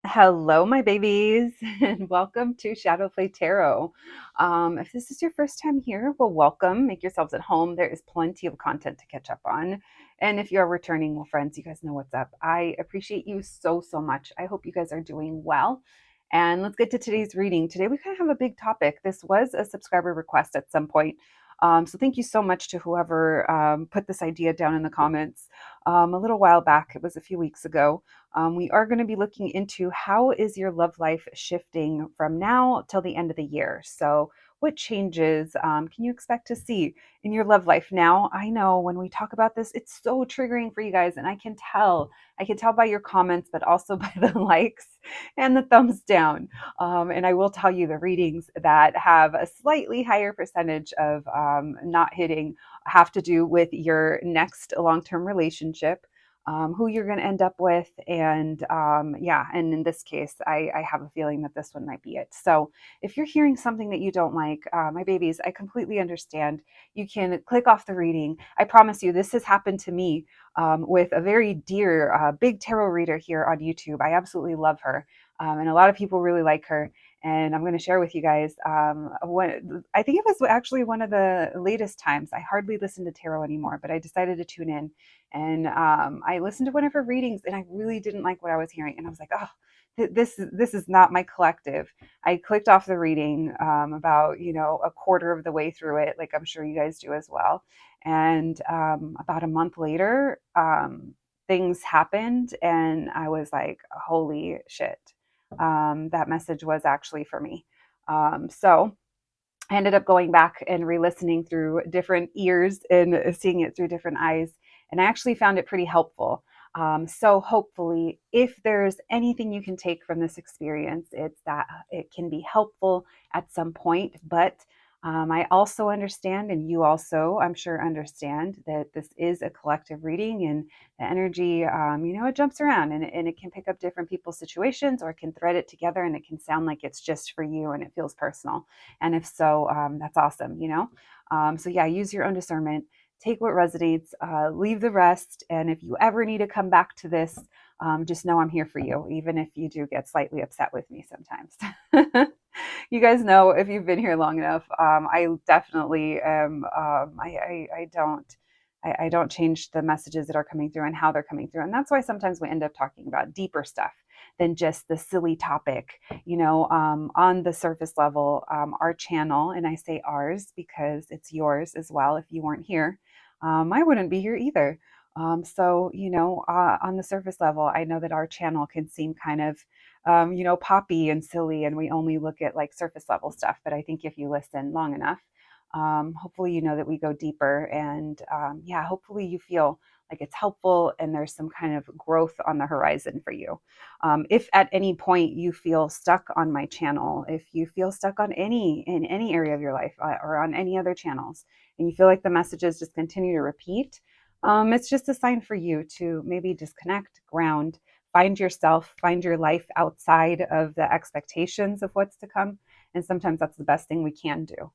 Hello, my babies, and welcome to shadowplaytarot. If this is your first time here, well, welcome. Make yourselves at home. There is plenty of content to catch up on. And if you're returning, well, friends, you guys know what's up. I appreciate you so much. I hope you guys are doing well. And let's get to today's reading. Today, we kind of have a big topic. This was a subscriber request at some point. So thank you so much to whoever put this idea down in the comments a little while back. It was a few weeks ago. We are going to be looking into how is your love life shifting from now till the end of the year. So what changes can you expect to see in your love life now? I know when we talk about this, it's so triggering for you guys, and I can tell by your comments, but also by the likes and the thumbs down. And I will tell you the readings that have a slightly higher percentage of not hitting have to do with your next long-term relationship, who you're going to end up with. And yeah, and in this case, I have a feeling that this one might be it. So if you're hearing something that you don't like, my babies, I completely understand. You can click off the reading. I promise you, this has happened to me with a very dear, big tarot reader here on YouTube. I absolutely love her. And a lot of people really like her. And I'm going to share with you guys I think it was actually one of the latest times. I hardly listen to tarot anymore, but I decided to tune in, and I listened to one of her readings, and I really didn't like what I was hearing. And I was like, oh, this is not my collective. I clicked off the reading about a quarter of the way through it, like I'm sure you guys do as well. And about a month later, things happened, and I was like, holy shit. That message was actually for me. So I ended up going back and re-listening through different ears and seeing it through different eyes. And I actually found it pretty helpful. So hopefully, if there's anything you can take from this experience, it's that it can be helpful at some point. But I also understand, and you also, I'm sure, understand that this is a collective reading, and the energy, it jumps around, and it can pick up different people's situations, or it can thread it together, and it can sound like it's just for you and it feels personal. And if so, that's awesome. So yeah, use your own discernment, take what resonates, leave the rest. And if you ever need to come back to this, just know I'm here for you, even if you do get slightly upset with me sometimes. You guys know, if you've been here long enough, I definitely am. I don't change the messages that are coming through and how they're coming through. And that's why sometimes we end up talking about deeper stuff than just the silly topic. On the surface level, our channel, and I say ours because it's yours as well. If you weren't here, I wouldn't be here either. On the surface level, I know that our channel can seem kind of, poppy and silly, and we only look at like surface level stuff. But I think if you listen long enough, hopefully you know that we go deeper, and yeah, hopefully you feel like it's helpful and there's some kind of growth on the horizon for you. If at any point you feel stuck on my channel, if you feel stuck on in any area of your life, or on any other channels, and you feel like the messages just continue to repeat, it's just a sign for you to maybe disconnect, ground, find yourself, find your life outside of the expectations of what's to come. And sometimes that's the best thing we can do.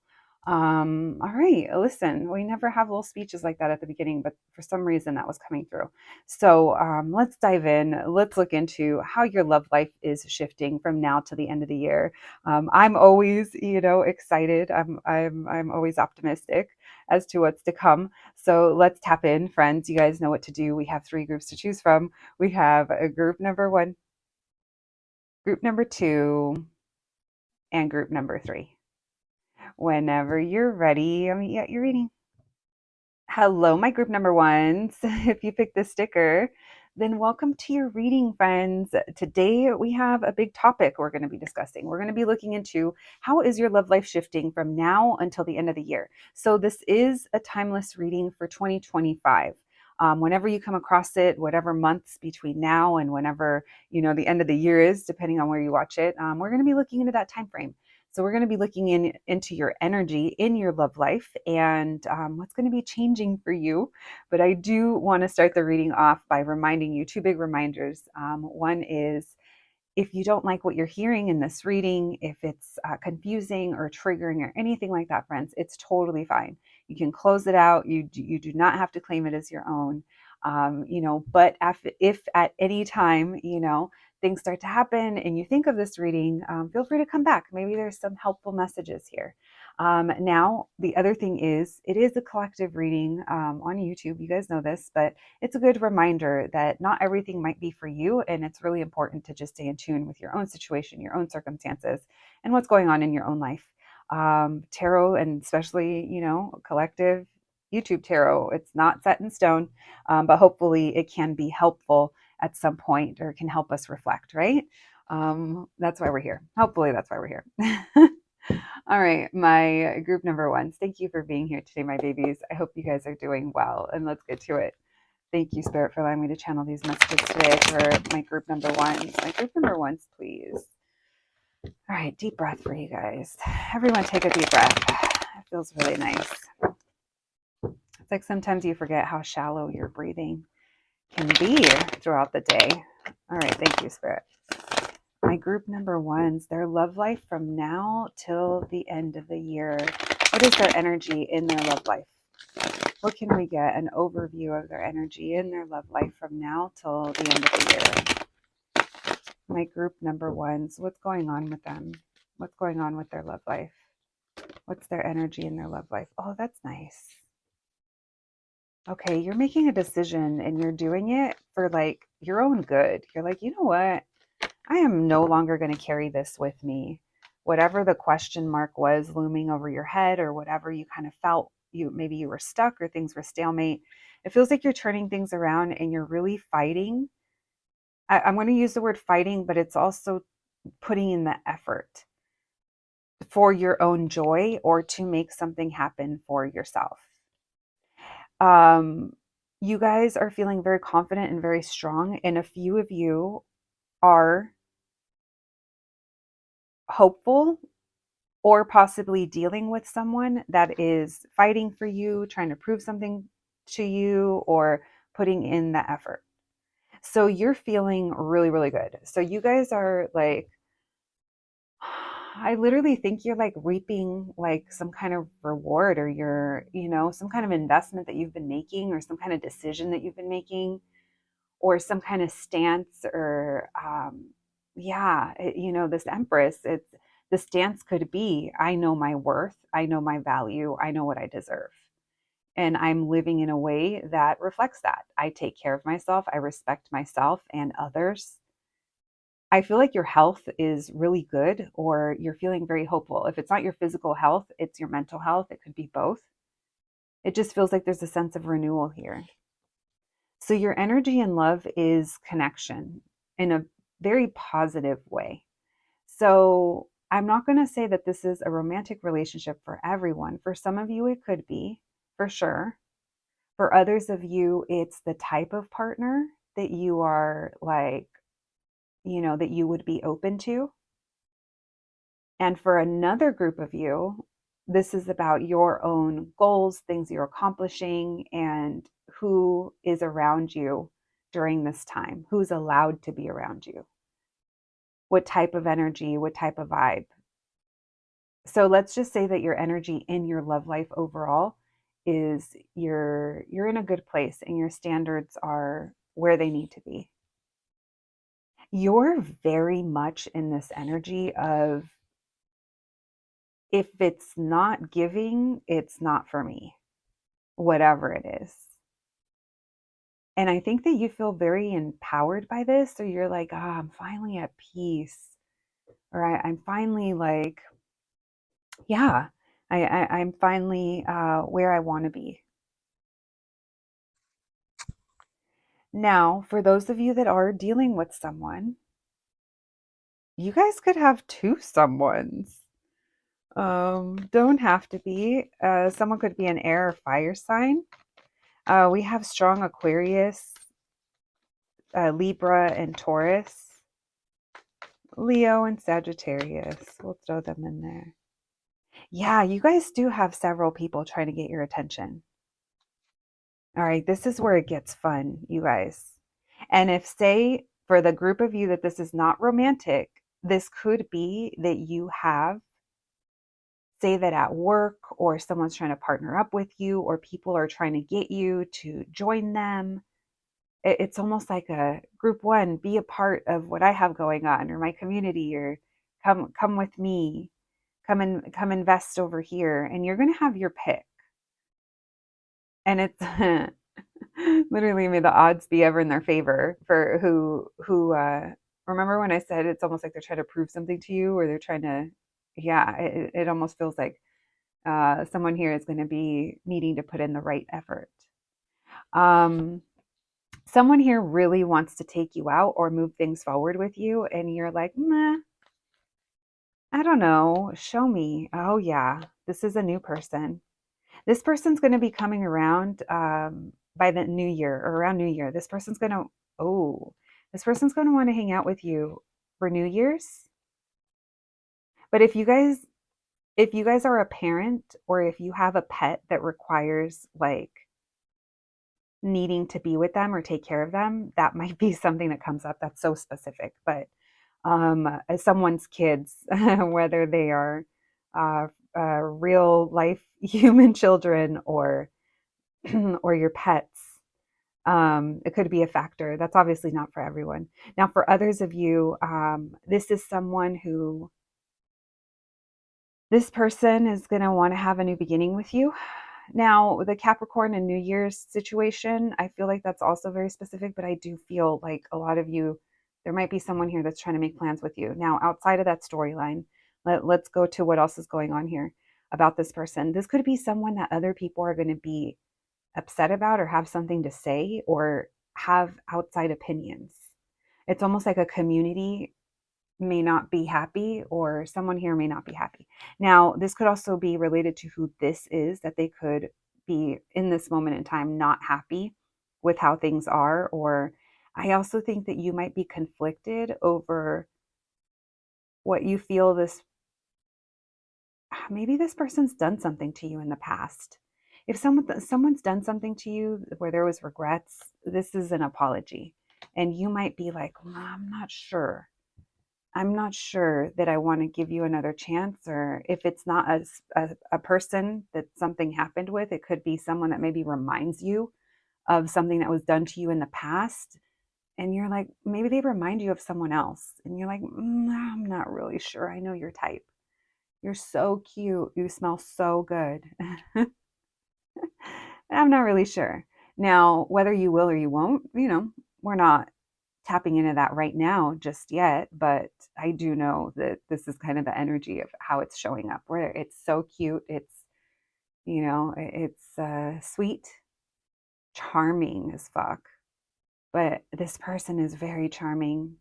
All right, listen, we never have little speeches like that at the beginning, but for some reason that was coming through. So let's dive in. Let's look into how your love life is shifting from now to the end of the year. I'm always, excited. I'm always optimistic as to what's to come. So let's tap in, friends. You guys know what to do. We have 3 groups to choose from. We have a group number 1, group number 2, and group number 3. Whenever you're ready, yeah, you're reading. Hello, my group number 1s. If you picked this sticker, then welcome to your reading, friends. Today we have a big topic we're going to be discussing. We're going to be looking into how is your love life shifting from now until the end of the year. So this is a timeless reading for 2025. Whenever you come across it, whatever months between now and whenever the end of the year is, depending on where you watch it, we're going to be looking into that time frame. So we're going to be looking into your energy in your love life, and what's going to be changing for you. But I do want to start the reading off by reminding you 2 big reminders. One is, if you don't like what you're hearing in this reading, if it's confusing or triggering or anything like that, friends, it's totally fine. You can close it out. You do not have to claim it as your own. But if at any time, things start to happen and you think of this reading, feel free to come back. Maybe there's some helpful messages here. Now, the other thing is, it is a collective reading on YouTube. You guys know this, but it's a good reminder that not everything might be for you. And it's really important to just stay in tune with your own situation, your own circumstances, and what's going on in your own life. Tarot, and especially, collective YouTube tarot, it's not set in stone, but hopefully it can be helpful at some point, or can help us reflect, right? That's why we're here. Hopefully that's why we're here. All right, my group number ones. Thank you for being here today, my babies. I hope you guys are doing well, and let's get to it. Thank you, Spirit, for allowing me to channel these messages today for my group number ones. My group number ones, please. All right, deep breath for you guys. Everyone take a deep breath. It feels really nice. It's like sometimes you forget how shallow your breathing can be throughout the day. All right, thank you, Spirit. My group number ones, their love life from now till the end of the year. What is their energy in their love life? What can we get? An overview of their energy in their love life from now till the end of the year. My group number ones, what's going on with them? What's going on with their love life? What's their energy in their love life? Oh, that's nice. Okay, you're making a decision and you're doing it for like your own good. You're like, you know what? I am no longer going to carry this with me. Whatever the question mark was looming over your head, or whatever you kind of felt, maybe you were stuck or things were stalemate. It feels like you're turning things around and you're really fighting. I'm going to use the word fighting, but it's also putting in the effort for your own joy, or to make something happen for yourself. You guys are feeling very confident and very strong, and a few of you are hopeful, or possibly dealing with someone that is fighting for you, trying to prove something to you, or putting in the effort. So you're feeling really, really good. So you guys are like, I literally think you're like reaping like some kind of reward, or you're, some kind of investment that you've been making, or some kind of decision that you've been making, or some kind of stance, or this Empress, the stance could be, I know my worth, I know my value, I know what I deserve, and I'm living in a way that reflects that. I take care of myself, I respect myself and others. I feel like your health is really good, or you're feeling very hopeful. If it's not your physical health, it's your mental health. It could be both. It just feels like there's a sense of renewal here. So your energy in love is connection in a very positive way. So I'm not going to say that this is a romantic relationship for everyone. For some of you, it could be, for sure. For others of you, it's the type of partner that you are like, that you would be open to. And for another group of you, this is about your own goals, things you're accomplishing, and who is around you during this time, who's allowed to be around you, what type of energy, what type of vibe. So let's just say that your energy in your love life overall is you're in a good place, and your standards are where they need to be. You're very much in this energy of, if it's not giving, it's not for me, whatever it is. And I think that you feel very empowered by this. So you're like, I'm finally at peace. Or I'm finally like, yeah, I'm finally where I want to be. Now, for those of you that are dealing with someone, you guys could have two someones. Don't have to be. Someone could be an air or fire sign. We have strong Aquarius, Libra and Taurus, Leo and Sagittarius. We'll throw them in there. Yeah, you guys do have several people trying to get your attention. All right, this is where it gets fun, you guys. And if, say, for the group of you that this is not romantic, this could be that you have, say that at work, or someone's trying to partner up with you, or people are trying to get you to join them. it's almost like a group one, be a part of what I have going on, or my community, or come with me, come invest over here, and you're going to have your pick. And it's literally, may the odds be ever in their favor for who remember when I said it's almost like they're trying to prove something to you, or they're trying to, yeah, it almost feels like someone here is going to be needing to put in the right effort. um Someone here really wants to take you out or move things forward with you, and you're like, meh, I don't know, show me. Oh yeah, this is a new person. This person's going to be coming around by the new year, or around New Year. This person's going to, oh, this person's going to want to hang out with you for New Year's. But if you guys are a parent, or if you have a pet that requires like needing to be with them or take care of them, that might be something that comes up. That's so specific. But as someone's kids, whether they are real life human children, or or your pets, it could be a factor. That's obviously not for everyone. Now, for others of you, this is someone who, this person is going to want to have a new beginning with you. Now, the Capricorn and New Year's situation, I feel like that's also very specific, but I do feel like a lot of you, there might be someone here that's trying to make plans with you. Now, outside of that storyline, let's go to what else is going on here about this person. This could be someone that other people are going to be upset about, or have something to say, or have outside opinions. It's almost like a community may not be happy, or someone here may not be happy. Now, this could also be related to who this is, that they could be in this moment in time not happy with how things are. Or I also think that you might be conflicted over what you feel this, maybe this person's done something to you in the past. If someone's done something to you where there was regrets, this is an apology. And you might be like, well, I'm not sure. I'm not sure that I want to give you another chance. Or if it's not a person that something happened with, it could be someone that maybe reminds you of something that was done to you in the past. And you're like, maybe they remind you of someone else. And you're like, I'm not really sure. I know your type. You're so cute. You smell so good. I'm not really sure. Now, whether you will or you won't, we're not tapping into that right now just yet, but I do know that this is kind of the energy of how it's showing up, where it's so cute. It's, it's sweet, charming as fuck. But this person is very charming.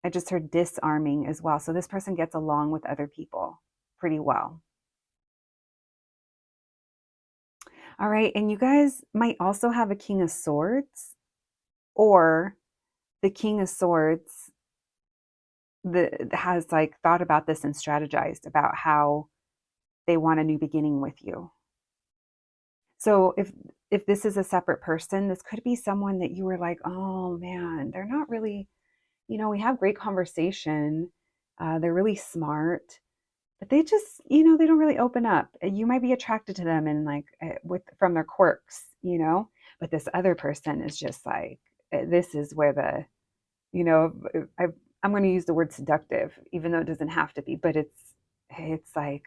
I just heard disarming as well. So this person gets along with other people pretty well. All right. And you guys might also have a King of Swords, or the King of Swords that has like thought about this and strategized about how they want a new beginning with you. So if this is a separate person, this could be someone that you were like, oh man, they're not really, we have great conversation. They're really smart, but they just, they don't really open up. You might be attracted to them and like from their quirks, but this other person is just like, this is where the, I'm going to use the word seductive, even though it doesn't have to be, but it's like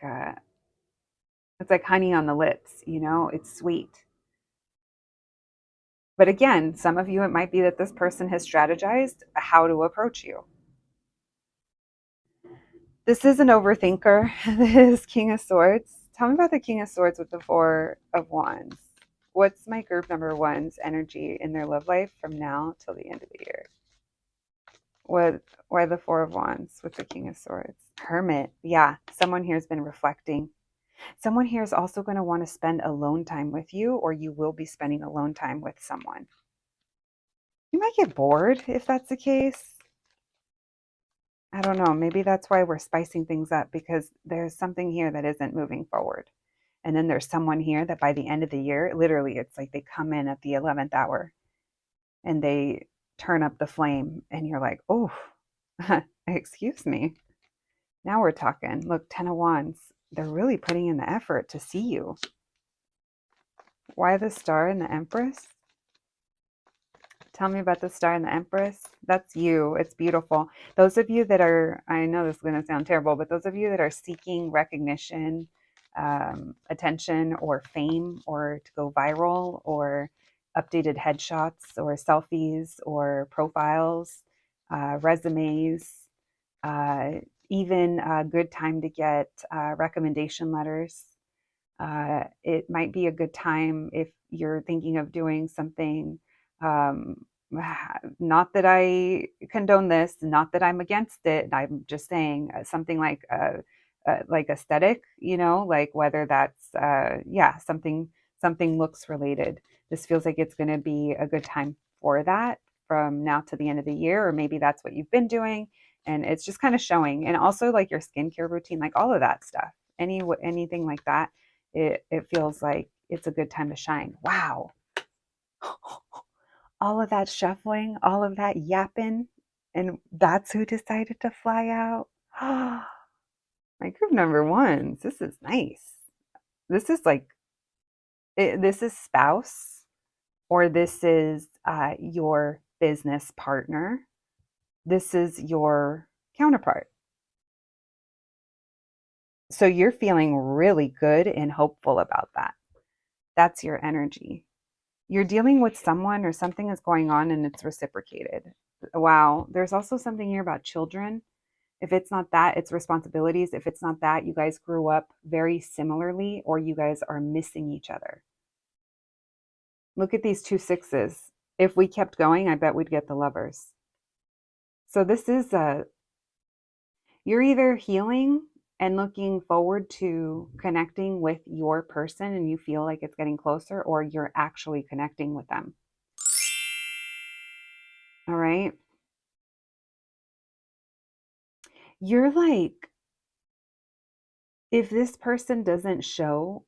honey on the lips, it's sweet. But again, some of you, it might be that this person has strategized how to approach you. This is an overthinker. This King of Swords. Tell me about the King of Swords with the Four of Wands. What's my group number one's energy in their love life from now till the end of the year? Why the Four of Wands with the King of Swords? Hermit. Yeah, someone here has been reflecting. Someone here is also going to want to spend alone time with you, or you will be spending alone time with someone. You might get bored if that's the case. I don't know. Maybe that's why we're spicing things up, because there's something here that isn't moving forward. And then there's someone here that by the end of the year, literally, it's like they come in at the 11th hour and they turn up the flame, and you're like, oh, excuse me. Now we're talking. Look, 10 of Wands. They're really putting in the effort to see you. Why the Star and the Empress? Tell me about the Star and the Empress. That's you. It's beautiful. Those of you that are, I know this is going to sound terrible, but those of you that are seeking recognition, attention, or fame, or to go viral, or updated headshots, or selfies, or profiles, resumes, uh, even a good time to get recommendation letters. It might be a good time if you're thinking of doing something. Um, Not that I condone this, not that I'm against it. I'm just saying something like aesthetic, like whether that's yeah, something looks related. This feels like it's going to be a good time for that from now to the end of the year, or maybe that's what you've been doing, and it's just kind of showing. And also like your skincare routine, like all of that stuff, anything like that, it feels like it's a good time to shine. Wow. All of that shuffling, all of that yapping, and that's who decided to fly out. My group number ones. This is nice. This is like, this is spouse, or this is your business partner. This is your counterpart. So you're feeling really good and hopeful about that. That's your energy. You're dealing with someone or something is going on and it's reciprocated. Wow. There's also something here about children. If it's not that, it's responsibilities. If it's not that, you guys grew up very similarly or you guys are missing each other. Look at these 2 6s. If we kept going, I bet we'd get the Lovers. So this is you're either healing and looking forward to connecting with your person and you feel like it's getting closer, or you're actually connecting with them. All right. You're like, if this person doesn't show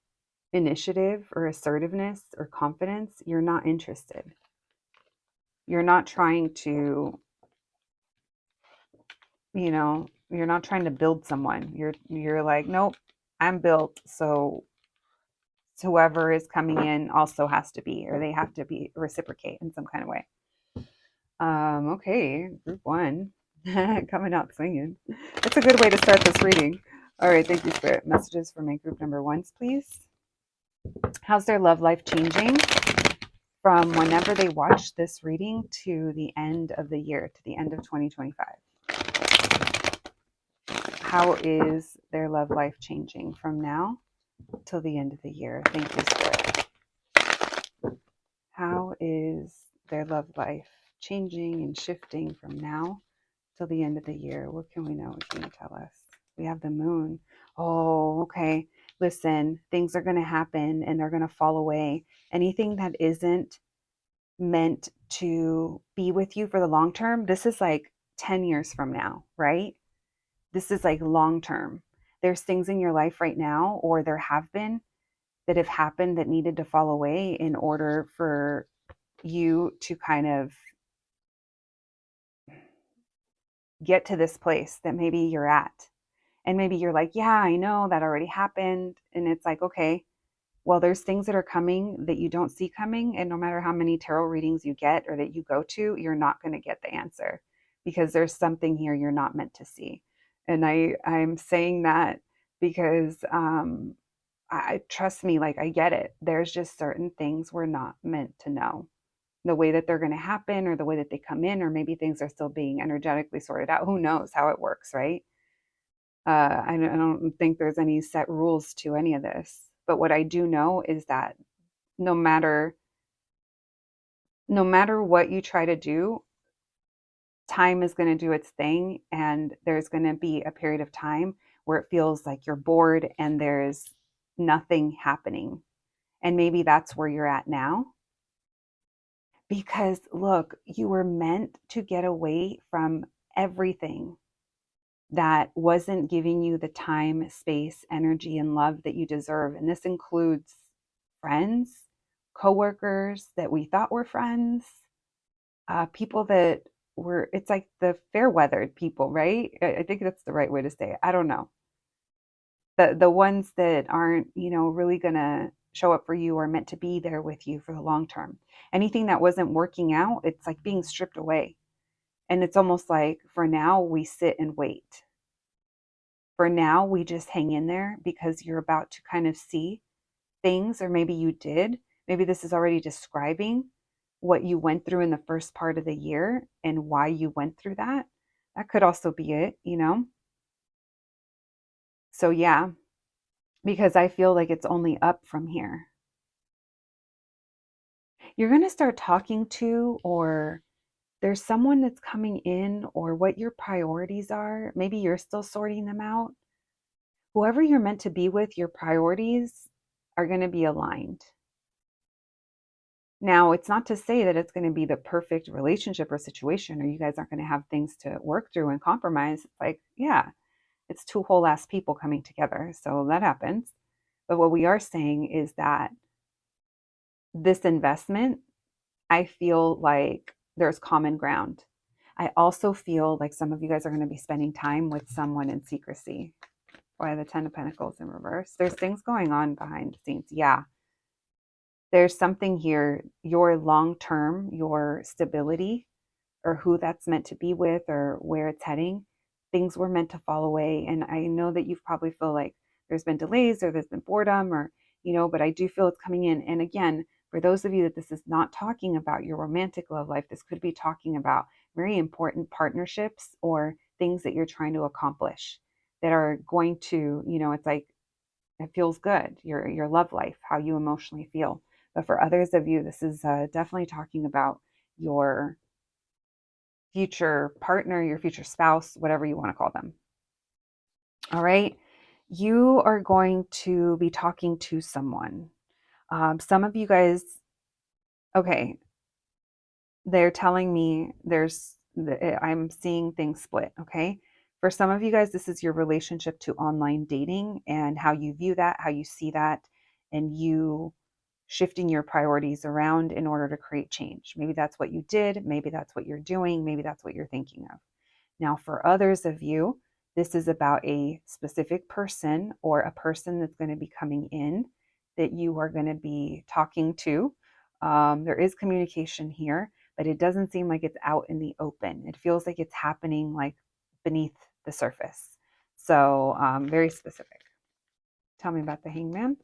initiative or assertiveness or confidence, you're not interested. You're not trying to, you're not trying to build someone. You're like, nope, I'm built. So whoever is coming in also has to be, or they have to be reciprocate in some kind of way. Okay, group one, coming out swinging. That's a good way to start this reading. All right, thank you, Spirit. Messages for my group number ones, please. How's their love life changing from whenever they watch this reading to the end of the year, to the end of 2025? How is their love life changing from now till the end of the year? Thank you, Spirit. How is their love life changing and shifting from now till the end of the year? What can we know? What can you tell us? We have the moon. Oh, okay. Listen, things are going to happen and they're going to fall away. Anything that isn't meant to be with you for the long term, this is like 10 years from now, right? This is like long term. There's things in your life right now, or there have been, that have happened that needed to fall away in order for you to kind of get to this place that maybe you're at. And maybe you're like, yeah, I know that already happened. And it's like, okay, well, there's things that are coming that you don't see coming. And no matter how many tarot readings you get or that you go to, you're not going to get the answer because there's something here you're not meant to see. And I'm saying that because I trust me, like I get it. There's just certain things we're not meant to know. The way that they're going to happen, or the way that they come in, or maybe things are still being energetically sorted out. Who knows how it works, right? I don't think there's any set rules to any of this. But what I do know is that no matter what you try to do, time is going to do its thing, and there's going to be a period of time where it feels like you're bored and there's nothing happening. And maybe that's where you're at now. Because look, you were meant to get away from everything that wasn't giving you the time, space, energy, and love that you deserve. And this includes friends, coworkers that we thought were friends, people that were, it's like the fair weathered people, right? I think that's the right way to say it. I don't know. The ones that aren't, really gonna show up for you or meant to be there with you for the long term. Anything that wasn't working out, it's like being stripped away. And it's almost like for now, we sit and wait. For now, we just hang in there because you're about to kind of see things, or maybe you did. Maybe this is already describing what you went through in the first part of the year and why you went through that. That could also be it, you know? So, yeah, because I feel like it's only up from here. You're going to start talking to, or there's someone that's coming in, or what your priorities are. Maybe you're still sorting them out. Whoever you're meant to be with, your priorities are going to be aligned. Now, it's not to say that it's going to be the perfect relationship or situation, or you guys aren't going to have things to work through and compromise. It's like, yeah, it's two whole ass people coming together. So that happens. But what we are saying is that this investment, I feel like there's common ground. I also feel like some of you guys are going to be spending time with someone in secrecy. Why the 10 of Pentacles in reverse? There's things going on behind the scenes. Yeah. There's something here, your long term, your stability, or who that's meant to be with, or where it's heading, things were meant to fall away. And I know that you've probably feel like there's been delays or there's been boredom, or, you know, but I do feel it's coming in. And again, for those of you that this is not talking about your romantic love life, this could be talking about very important partnerships or things that you're trying to accomplish that are going to, you know, it's like it feels good, your love life, how you emotionally feel. But for others of you, this is definitely talking about your future partner, your future spouse, whatever you want to call them. All right. You are going to be talking to someone. Some of you guys, okay, they're telling me I'm seeing things split. Okay. For some of you guys, this is your relationship to online dating and how you view that, how you see that, and you shifting your priorities around in order to create change. Maybe that's what you did. Maybe that's what you're doing. Maybe that's what you're thinking of. Now, for others of you, this is about a specific person or a person that's going to be coming in that you are going to be talking to. There is communication here, but it doesn't seem like it's out in the open. It feels like it's happening like beneath the surface. So, very specific. Tell me about the Hangman.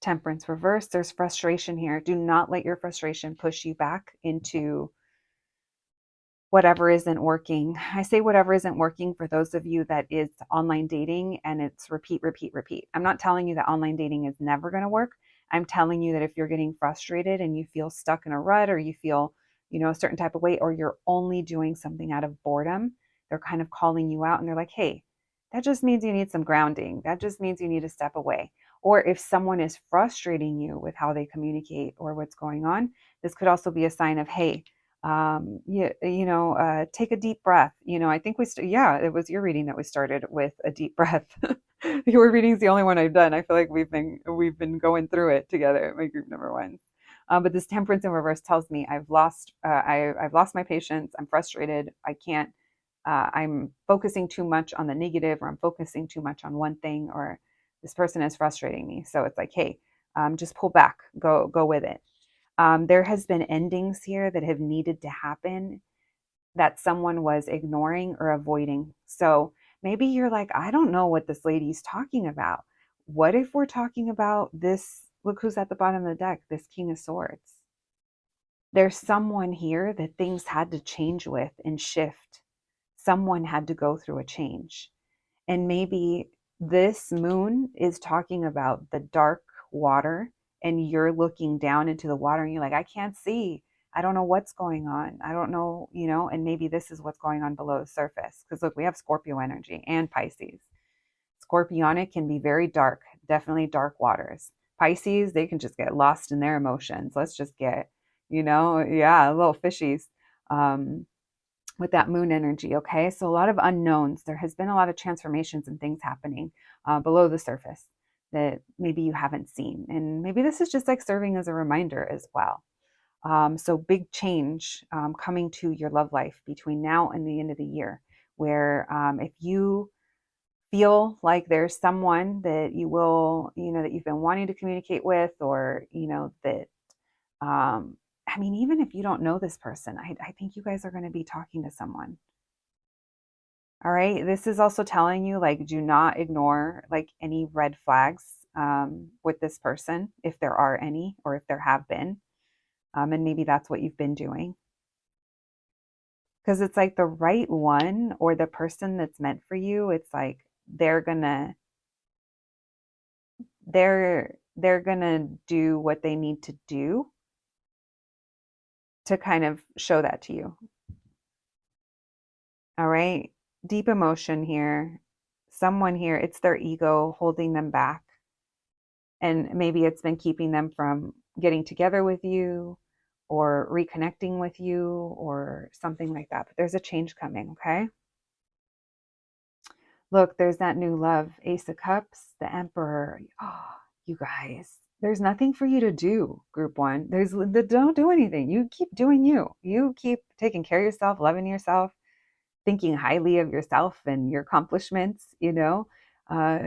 Temperance reverse. There's frustration here. Do not let your frustration push you back into whatever isn't working. I say whatever isn't working for those of you that is online dating and it's repeat, repeat, repeat. I'm not telling you that online dating is never going to work. I'm telling you that if you're getting frustrated and you feel stuck in a rut, or you feel, you know, a certain type of way, or you're only doing something out of boredom, they're kind of calling you out and they're like, hey, that just means you need some grounding. That just means you need to step away. Or if someone is frustrating you with how they communicate or what's going on, this could also be a sign of, hey, take a deep breath. You know, I think yeah, it was your reading that we started with a deep breath. Your reading is the only one I've done. I feel like we've been going through it together at my group number one. But this temperance in reverse tells me I've lost my patience. I'm frustrated. I can't. I'm focusing too much on the negative, or I'm focusing too much on one thing, or this person is frustrating me. So it's like, hey, just pull back, go with it. There has been endings here that have needed to happen that someone was ignoring or avoiding. So maybe you're like, I don't know what this lady's talking about. What if we're talking about this? Look who's at the bottom of the deck, this King of Swords. There's someone here that things had to change with and shift. Someone had to go through a change. And maybe this moon is talking about the dark water, and you're looking down into the water and you're like, I can't see. I don't know what's going on. I don't know, you know, and maybe this is what's going on below the surface. Because look, we have Scorpio energy and Pisces. Scorpionic can be very dark, definitely dark waters. Pisces, they can just get lost in their emotions. Let's just get, you know, yeah, little fishies. With that moon energy. Okay. So a lot of unknowns. There has been a lot of transformations and things happening below the surface that maybe you haven't seen. And maybe this is just like serving as a reminder as well. So big change coming to your love life between now and the end of the year, where if you feel like there's someone that you will, that you've been wanting to communicate with, or, that, I mean, even if you don't know this person, I think you guys are going to be talking to someone. All right. This is also telling you, like, do not ignore like any red flags with this person, if there are any, or if there have been. And maybe that's what you've been doing. Because it's like the right one, or the person that's meant for you, it's like they're gonna do what they need to do to kind of show that to you. All right. Deep emotion here. Someone here, it's their ego holding them back. And maybe it's been keeping them from getting together with you, or reconnecting with you, or something like that. But there's a change coming, okay? Look, there's that new love. Ace of Cups, the Emperor. Oh, you guys, there's nothing for you to do, group one. Don't do anything. You keep doing you. You keep taking care of yourself, loving yourself, thinking highly of yourself and your accomplishments, uh,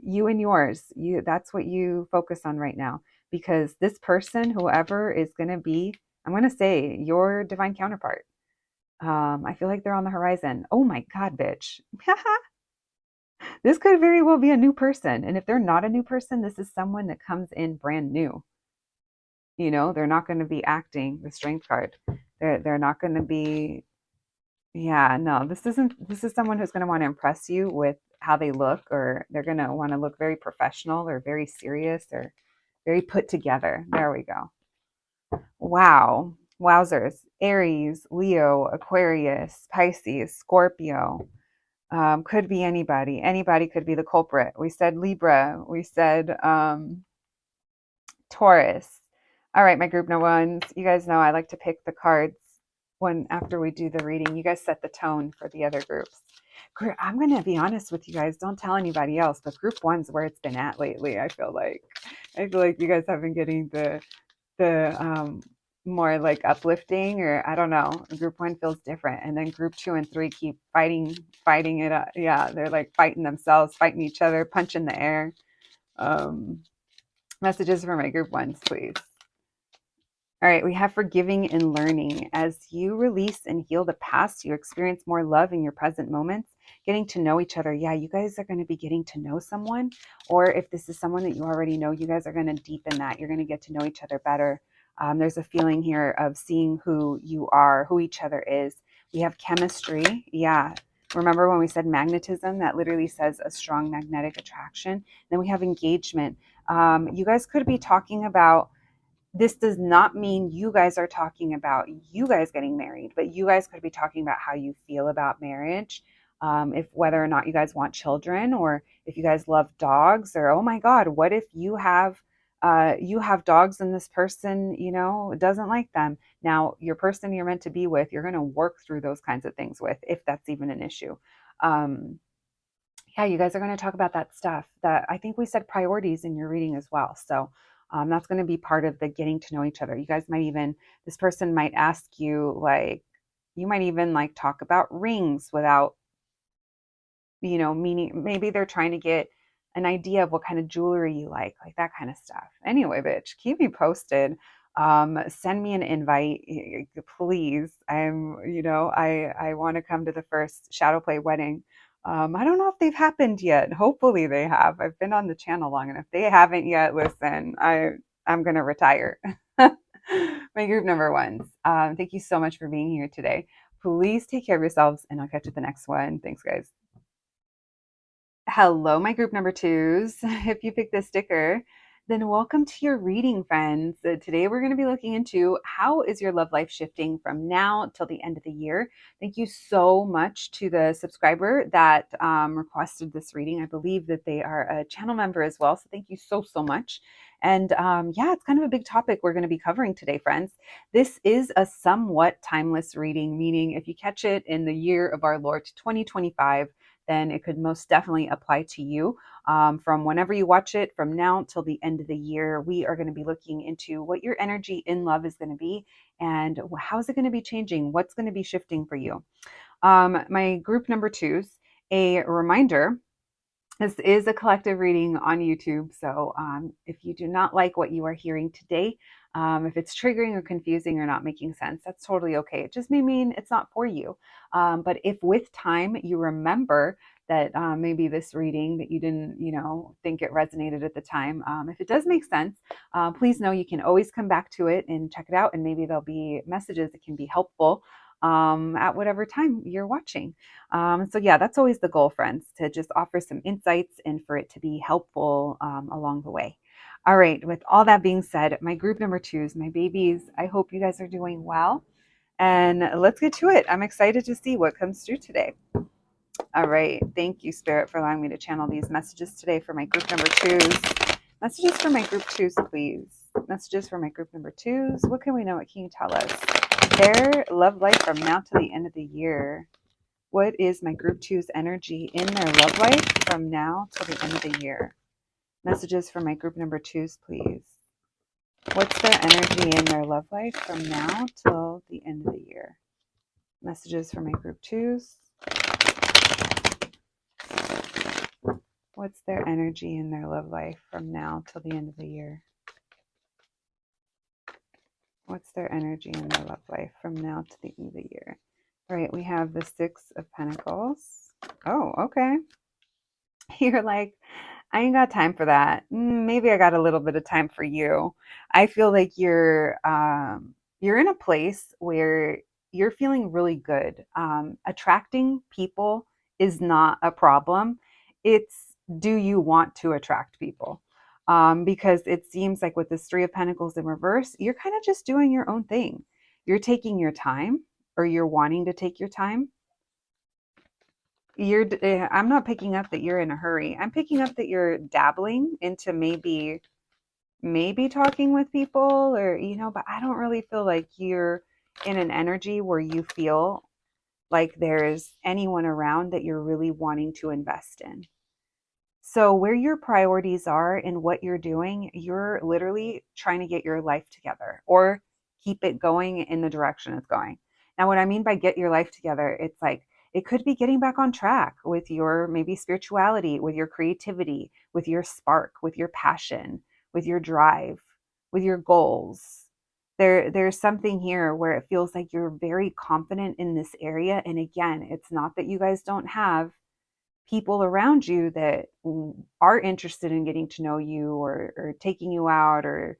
you and yours. That's what you focus on right now, because this person, whoever is going to be, I'm going to say your divine counterpart. I feel like they're on the horizon. Oh my God, bitch. This could very well be a new person. And if they're not a new person, this is someone that comes in brand new. They're not going to be acting the strength card. They're not going to be, yeah, no, this is someone who's going to want to impress you with how they look, or they're going to want to look very professional, or very serious, or very put together. There we go. Wow. Wowzers. Aries, Leo, Aquarius, Pisces, Scorpio. Could be anybody. Anybody could be the culprit. We said Libra. We said Taurus. All right, my group no ones. You guys know I like to pick the cards after we do the reading. You guys set the tone for the other groups. I'm going to be honest with you guys. Don't tell anybody else, but group one's where it's been at lately. I feel like you guys have been getting the more like uplifting, or I don't know. Group one feels different, and then group 2 and 3 keep fighting it up. Yeah, they're like fighting themselves, fighting each other, punching the air. Messages for my group ones, please. All right, we have forgiving and learning. As you release and heal the past, you experience more love in your present moments, getting to know each other. Yeah, you guys are going to be getting to know someone, or if this is someone that you already know, you guys are going to deepen that. You're going to get to know each other better. There's a feeling here of seeing who you are, who each other is. We have chemistry. Yeah. Remember when we said magnetism? That literally says a strong magnetic attraction. Then we have engagement. You guys could be talking about, this does not mean you guys are talking about you guys getting married, but you guys could be talking about how you feel about marriage, if whether or not you guys want children, or if you guys love dogs, or oh my God, what if you have dogs and this person doesn't like them. Now, your person you're meant to be with, you're going to work through those kinds of things with, if that's even an issue. Yeah, you guys are going to talk about that stuff. That I think we said priorities in your reading as well. So that's going to be part of the getting to know each other. You guys might even, this person might ask you, like, you might even like talk about rings without, meaning, maybe they're trying to get an idea of what kind of jewelry you like that kind of stuff. Anyway, bitch, keep me posted. Send me an invite, please. I want to come to the first Shadow Play wedding. I don't know if they've happened yet. Hopefully they have. I've been on the channel long enough. They haven't yet. Listen, I'm gonna retire. My group number ones. Thank you so much for being here today. Please take care of yourselves, and I'll catch you at the next one. Thanks, guys. Hello, my group number twos. If you picked this sticker, then welcome to your reading, friends. Today we're going to be looking into how is your love life shifting from now till the end of the year. Thank you so much to the subscriber that requested this reading. I believe that they are a channel member as well. So thank you so, so much. And yeah, it's kind of a big topic we're going to be covering today, friends. This is a somewhat timeless reading, meaning if you catch it in the year of our Lord 2025, then it could most definitely apply to you. From whenever you watch it, from now till the end of the year, we are going to be looking into what your energy in love is going to be, and how is it going to be changing? What's going to be shifting for you? My group number twos, a reminder This is a collective reading on YouTube, so if you do not like what you are hearing today, if it's triggering or confusing or not making sense, that's totally okay. It just may mean it's not for you. But if with time you remember that maybe this reading that you didn't, think it resonated at the time, if it does make sense, please know you can always come back to it and check it out, and maybe there'll be messages that can be helpful at whatever time you're watching. So yeah, that's always the goal, friends, to just offer some insights and for it to be helpful along the way. All right, with all that being said, my group number twos, my babies, I hope you guys are doing well. And let's get to it. I'm excited to see what comes through today. All right. Thank you, Spirit, for allowing me to channel these messages today for my group number twos. Messages for my group twos, please. Messages for my group number twos. What can we know? What can you tell us? Their love life from now to the end of the year. What is my group two's energy in their love life from now till the end of the year? Messages for my group number twos, please. What's their energy in their love life from now till the end of the year? Messages for my group twos. What's their energy in their love life from now till the end of the year? What's their energy in their love life from now to the end of the year? All right, we have the Six of Pentacles. Oh, okay. You're like, I ain't got time for that. Maybe I got a little bit of time for you. I feel like you're in a place where you're feeling really good. Attracting people is not a problem. It's, do you want to attract people? Because it seems like with this Three of Pentacles in reverse, you're kind of just doing your own thing. You're taking your time, or you're wanting to take your time. I'm not picking up that you're in a hurry. I'm picking up that you're dabbling into maybe talking with people, or but I don't really feel like you're in an energy where you feel like there's anyone around that you're really wanting to invest in. So where your priorities are and what you're doing, you're literally trying to get your life together or keep it going in the direction it's going. Now, what I mean by get your life together, it's like it could be getting back on track with your maybe spirituality, with your creativity, with your spark, with your passion, with your drive, with your goals. There's something here where it feels like you're very confident in this area. And again, it's not that you guys don't have people around you that are interested in getting to know you, or taking you out, or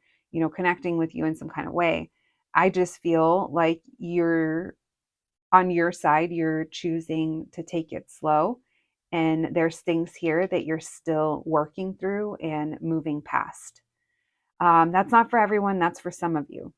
connecting with you in some kind of way. I just feel like you're on your side, you're choosing to take it slow, and there's things here that you're still working through and moving past. That's not for everyone, that's for some of you.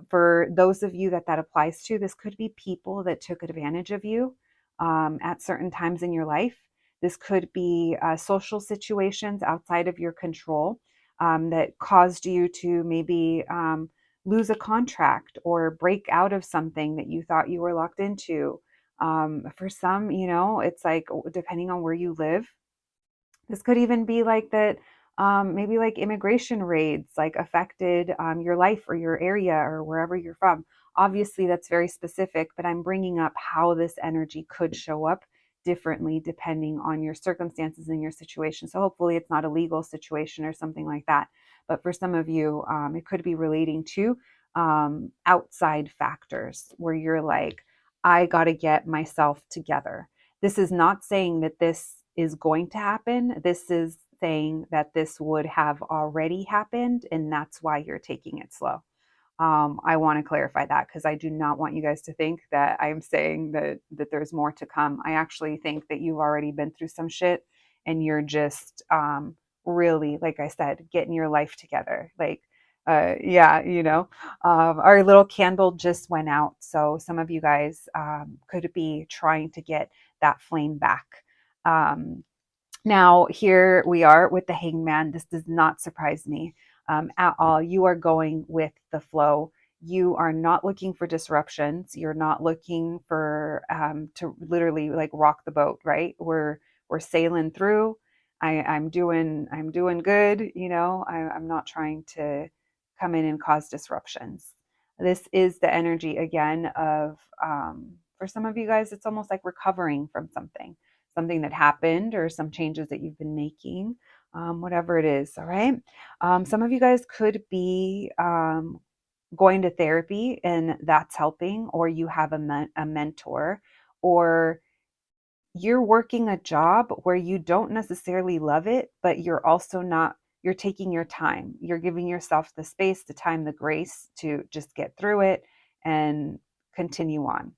For those of you that applies to, this could be people that took advantage of you at certain times in your life. This could be social situations outside of your control that caused you to maybe lose a contract or break out of something that you thought you were locked into. For some, it's like depending on where you live, this could even be like that. Maybe like immigration raids like affected your life or your area or wherever you're from. Obviously, that's very specific, but I'm bringing up how this energy could show up differently depending on your circumstances and your situation. So hopefully it's not a legal situation or something like that. But for some of you, it could be relating to outside factors where you're like, I got to get myself together. This is not saying that this is going to happen. This is saying that this would have already happened, and that's why you're taking it slow. I want to clarify that because I do not want you guys to think that I'm saying that there's more to come. I actually think that you've already been through some shit, and you're just really, like I said, getting your life together. Like, yeah, our little candle just went out, so some of you guys could be trying to get that flame back. Now, here we are with the Hangman. This does not surprise me at all. You are going with the flow. You are not looking for disruptions. You're not looking for to literally like rock the boat, right? We're sailing through. I'm doing good. I'm not trying to come in and cause disruptions. This is the energy again of for some of you guys, it's almost like recovering from something. something that happened or some changes that you've been making, whatever it is. All right. Some of you guys could be going to therapy and that's helping, or you have a mentor, or you're working a job where you don't necessarily love it, but you're also not, you're taking your time. You're giving yourself the space, the time, the grace to just get through it and continue on.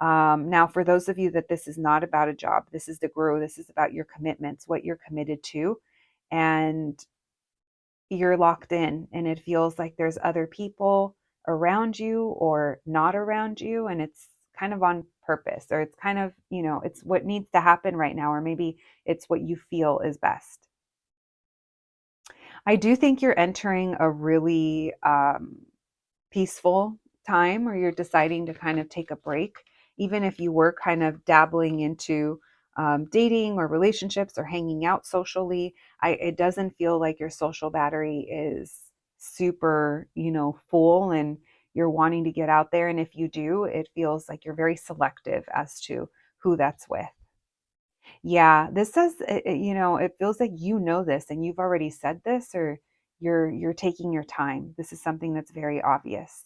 Now, for those of you that this is not about a job, this is to grow, this is about your commitments, what you're committed to. And you're locked in, and it feels like there's other people around you or not around you, and it's kind of on purpose, or it's kind of, it's what needs to happen right now, or maybe it's what you feel is best. I do think you're entering a really peaceful time, or you're deciding to kind of take a break, even if you were kind of dabbling into dating or relationships or hanging out socially. It doesn't feel like your social battery is super, full, and you're wanting to get out there. And if you do, it feels like you're very selective as to who that's with. Yeah, this says, it feels like this and you've already said this, or you're taking your time. This is something that's very obvious.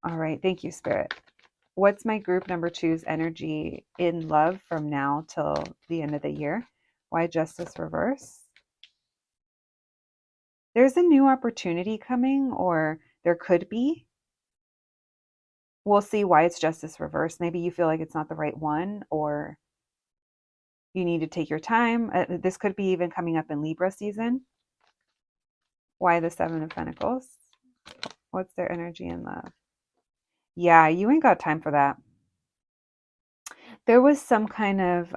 All right, thank you, Spirit. What's my group number two's energy in love from now till the end of the year? Why Justice Reverse? There's a new opportunity coming, or there could be. We'll see why it's Justice Reverse. Maybe you feel like it's not the right one, or you need to take your time. This could be even coming up in Libra season. Why the Seven of Pentacles? What's their energy in love? Yeah, you ain't got time for that. There was some kind of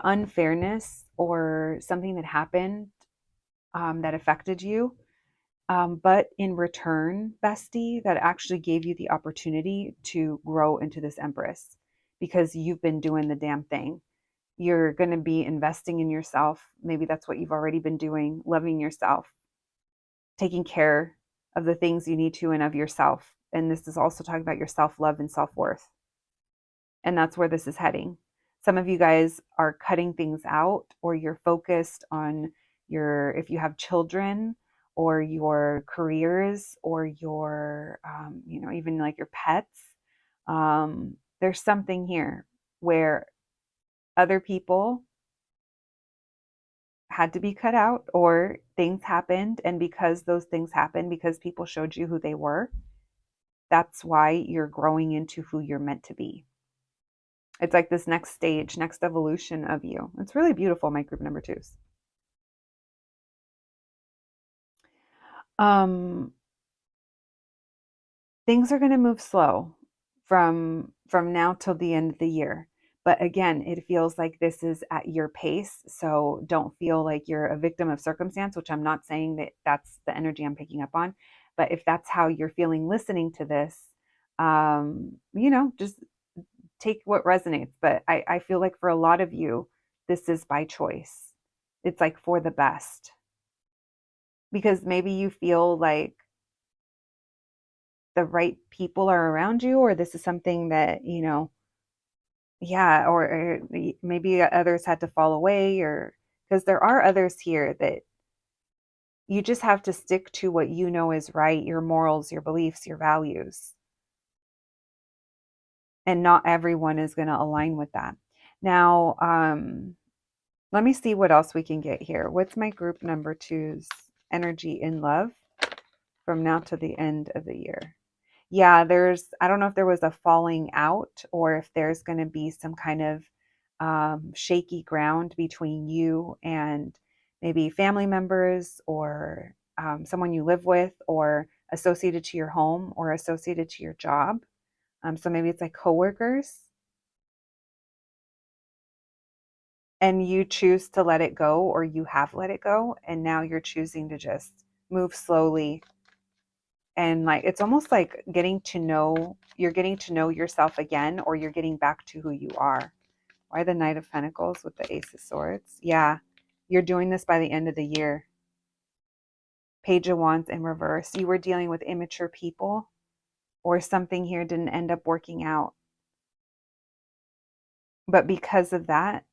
unfairness or something that happened that affected you. But in return, bestie, that actually gave you the opportunity to grow into this Empress, because you've been doing the damn thing. You're going to be investing in yourself. Maybe that's what you've already been doing, loving yourself, taking care of the things you need to and of yourself. And this is also talking about your self-love and self-worth. And that's where this is heading. Some of you guys are cutting things out, or you're focused on if you have children, or your careers, or your, even like your pets. There's something here where other people had to be cut out, or things happened. And because those things happened, because people showed you who they were, that's why you're growing into who you're meant to be. It's like this next stage, next evolution of you. It's really beautiful, my group number twos. Things are going to move slow from now till the end of the year. But again, it feels like this is at your pace. So don't feel like you're a victim of circumstance, which I'm not saying that that's the energy I'm picking up on. But if that's how you're feeling listening to this, just take what resonates. But I feel like for a lot of you, this is by choice. It's like for the best. Because maybe you feel like the right people are around you, or this is something that, yeah, or maybe others had to fall away, or because there are others here that you just have to stick to what you know is right, your morals, your beliefs, your values. And not everyone is going to align with that. Now, let me see what else we can get here. What's my group number two's energy in love from now to the end of the year? Yeah, I don't know if there was a falling out, or if there's going to be some kind of shaky ground between you and maybe family members, or someone you live with, or associated to your home, or associated to your job. So maybe it's like coworkers, and you choose to let it go, or you have let it go, and now you're choosing to just move slowly. And like, it's almost like you're getting to know yourself again, or you're getting back to who you are. Why the Knight of Pentacles with the Ace of Swords? Yeah, you're doing this by the end of the year. Page of Wands in reverse. You were dealing with immature people, or something here didn't end up working out. But because of that,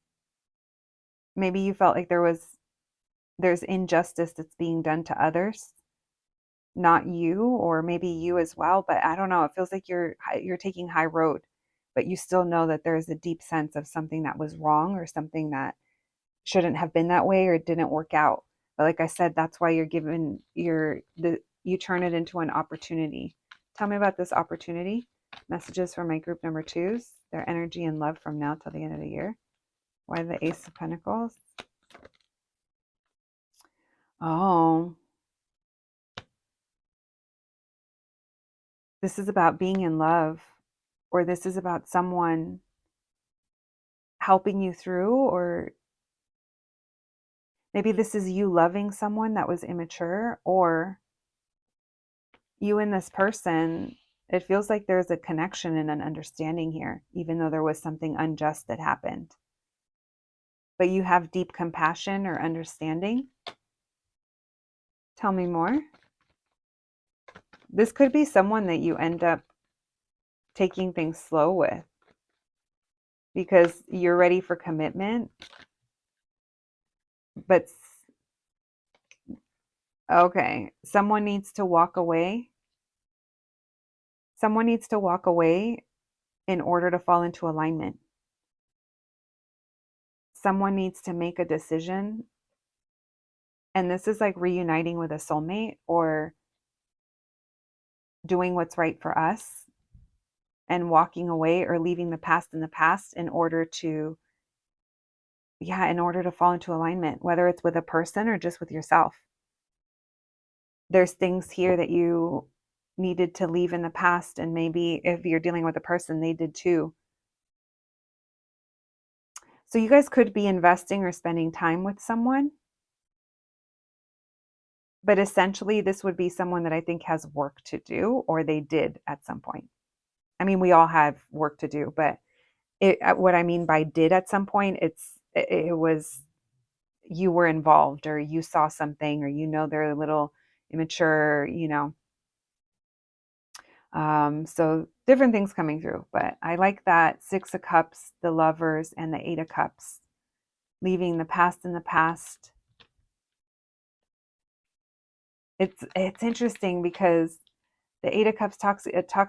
maybe you felt like there's injustice that's being done to others, not you, or maybe you as well. But I don't know. It feels like you're taking high road, but you still know that there's a deep sense of something that was wrong or something that shouldn't have been that way or it didn't work out. But like I said, that's why you're given you turn it into an opportunity. Tell me about this opportunity. Messages from my group number twos, their energy and love from now till the end of the year. Why the Ace of Pentacles? Oh, this is about being in love, or this is about someone helping you through, or maybe this is you loving someone that was immature, or you and this person. It feels like there's a connection and an understanding here, even though there was something unjust that happened. But you have deep compassion or understanding. Tell me more. This could be someone that you end up taking things slow with because you're ready for commitment. But okay, someone needs to walk away. Someone needs to walk away in order to fall into alignment. Someone needs to make a decision. And this is like reuniting with a soulmate or doing what's right for us and walking away or leaving the past in the past in order to fall into alignment, whether it's with a person or just with yourself. There's things here that you needed to leave in the past, and maybe if you're dealing with a person, they did too. So you guys could be investing or spending time with someone, but essentially this would be someone that I think has work to do, or they did at some point. I mean, we all have work to do, but what I mean by did at some point, it was you were involved, or you saw something, or they're a little immature, so different things coming through. But I like that Six of Cups, the Lovers, and the Eight of Cups, leaving the past in the past. It's interesting because the Eight of Cups talks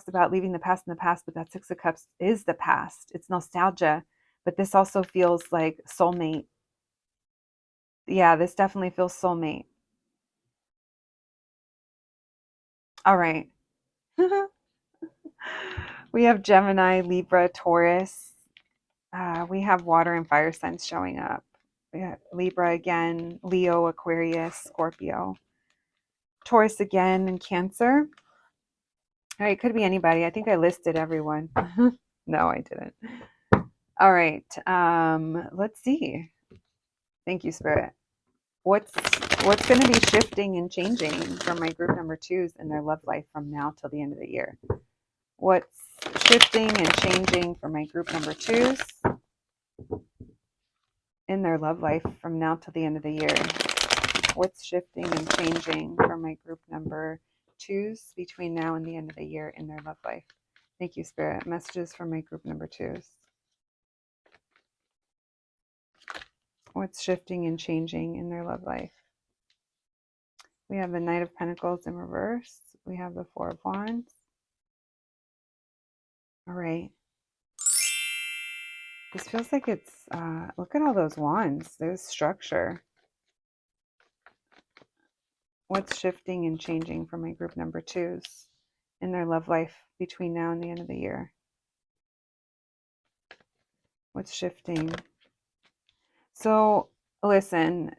about leaving the past in the past, but that Six of Cups is the past. It's nostalgia, but this also feels like soulmate. Yeah, this definitely feels soulmate. All right. We have Gemini, Libra, Taurus. We have water and fire signs showing up. We have Libra again, Leo, Aquarius, Scorpio, Taurus again, and Cancer. All right, it could be anybody. I think I listed everyone. No, I didn't. All right. Let's see. Thank you, Spirit. What's going to be shifting and changing for my group number twos in their love life from now till the end of the year? What's shifting and changing for my group number twos in their love life from now till the end of the year? What's shifting and changing for my group number twos between now and the end of the year in their love life? Thank you, Spirit. Messages for my group number twos. What's shifting and changing in their love life? We have the Knight of Pentacles in reverse. We have the Four of Wands. All right. This feels like it's, look at all those wands. There's structure. What's shifting and changing for my group number twos in their love life between now and the end of the year? What's shifting? So, listen,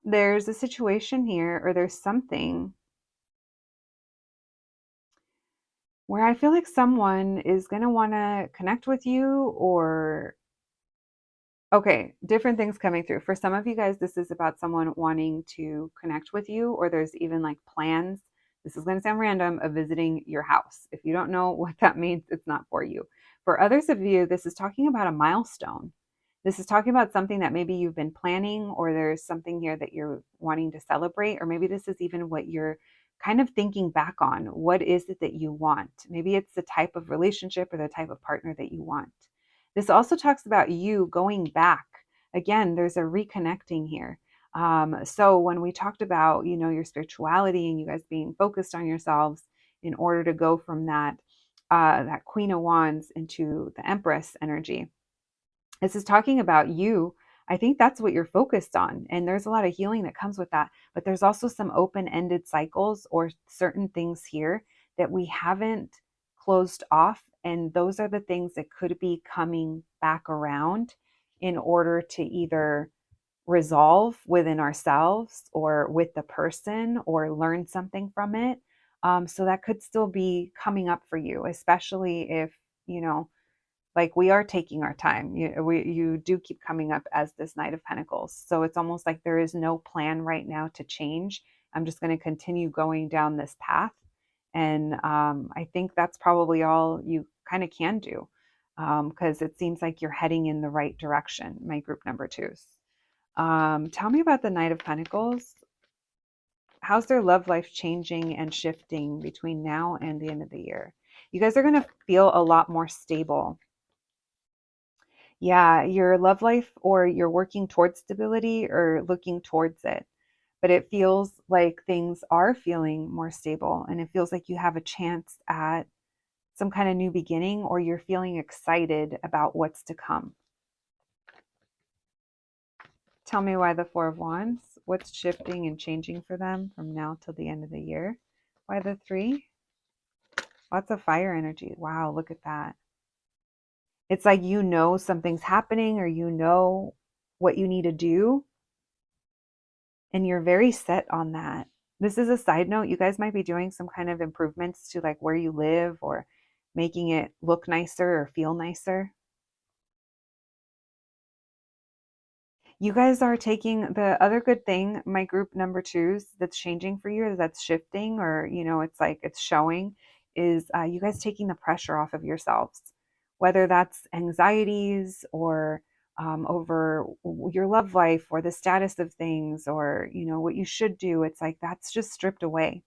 there's a situation here, or there's something where I feel like someone is going to want to connect with you, or okay, different things coming through. For some of you guys, this is about someone wanting to connect with you, or there's even like plans. This is going to sound random, of visiting your house. If you don't know what that means, it's not for you. For others of you, this is talking about a milestone. This is talking about something that maybe you've been planning, or there's something here that you're wanting to celebrate, or maybe this is even what you're kind of thinking back on what is it that you want. Maybe it's the type of relationship or the type of partner that you want. This also talks about you going back. Again, there's a reconnecting here. So when we talked about, your spirituality and you guys being focused on yourselves in order to go from that Queen of Wands into the Empress energy, this is talking about you. I think that's what you're focused on. And there's a lot of healing that comes with that. But there's also some open ended cycles or certain things here that we haven't closed off. And those are the things that could be coming back around in order to either resolve within ourselves or with the person or learn something from it. So that could still be coming up for you, especially if, like we are taking our time. You do keep coming up as this Knight of Pentacles. So it's almost like there is no plan right now to change. I'm just going to continue going down this path. And I think that's probably all you kind of can do, because it seems like you're heading in the right direction, my group number twos. Tell me about the Knight of Pentacles. How's their love life changing and shifting between now and the end of the year? You guys are going to feel a lot more stable. Yeah, your love life, or you're working towards stability or looking towards it. But it feels like things are feeling more stable, and it feels like you have a chance at some kind of new beginning, or you're feeling excited about what's to come. Tell me why the Four of Wands. What's shifting and changing for them from now till the end of the year? Why the Three? Lots of fire energy. Wow, look at that. It's like something's happening, or what you need to do, and you're very set on that. This is a side note. You guys might be doing some kind of improvements to like where you live, or making it look nicer or feel nicer. You guys are taking the other good thing, my group number twos, that's changing for you, that's shifting, or, it's like it's showing, is you guys taking the pressure off of yourselves, whether that's anxieties or over your love life or the status of things, or, what you should do. It's like that's just stripped away.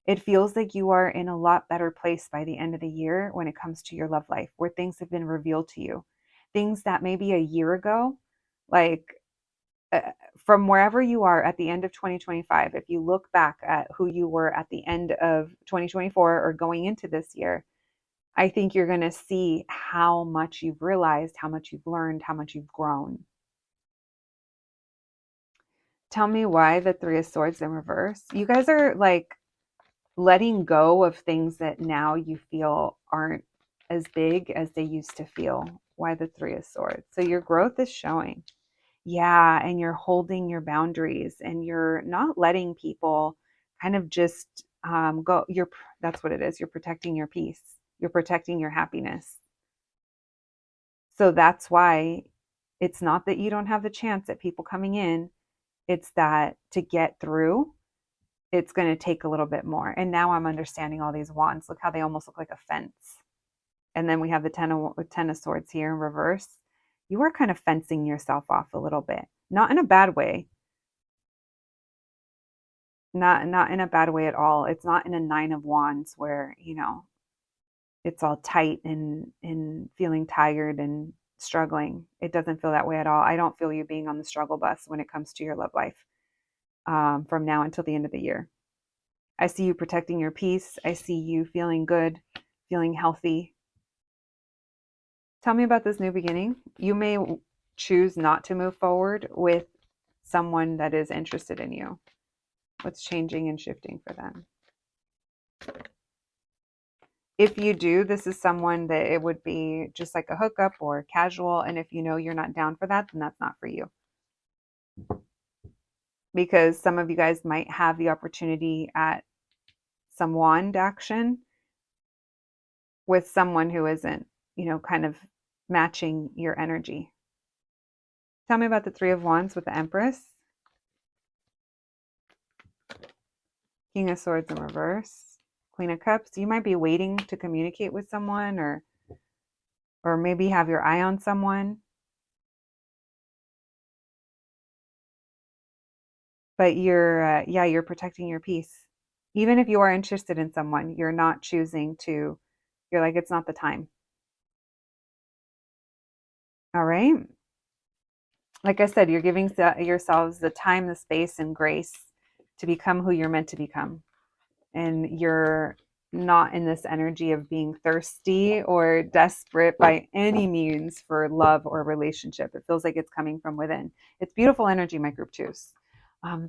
It feels like you are in a lot better place by the end of the year when it comes to your love life, where things have been revealed to you. Things that maybe a year ago, like from wherever you are at the end of 2025, if you look back at who you were at the end of 2024 or going into this year, I think you're going to see how much you've realized, how much you've learned, how much you've grown. Tell me why the Three of Swords in reverse. You guys are like letting go of things that now you feel aren't as big as they used to feel. Why the Three of Swords? So your growth is showing. Yeah, and you're holding your boundaries, and you're not letting people kind of just go. That's what it is. You're protecting your peace. You're protecting your happiness. So that's why it's not that you don't have the chance at people coming in. It's that to get through, it's going to take a little bit more. And now I'm understanding all these wands. Look how they almost look like a fence. And then we have the ten of Swords here in reverse. You are kind of fencing yourself off a little bit, not in a bad way. Not in a bad way at all. It's not in a Nine of Wands where, it's all tight and feeling tired and struggling. It doesn't feel that way at all. I don't feel you being on the struggle bus when it comes to your love life, from now until the end of the year. I see you protecting your peace. I see you feeling good, feeling healthy. Tell me about this new beginning. You may choose not to move forward with someone that is interested in you. What's changing and shifting for them? If you do, this is someone that it would be just like a hookup or casual. And if you're not down for that, then that's not for you. Because some of you guys might have the opportunity at some wand action with someone who isn't, kind of matching your energy. Tell me about the Three of Wands with the Empress. King of Swords in reverse. Queen of Cups. You might be waiting to communicate with someone, or maybe have your eye on someone. But you're protecting your peace. Even if you are interested in someone, you're not choosing to, you're like, it's not the time. All right. Like I said, you're giving yourselves the time, the space, and grace to become who you're meant to become. And you're not in this energy of being thirsty or desperate by any means for love or relationship. It feels like it's coming from within. It's beautiful energy, my group twos.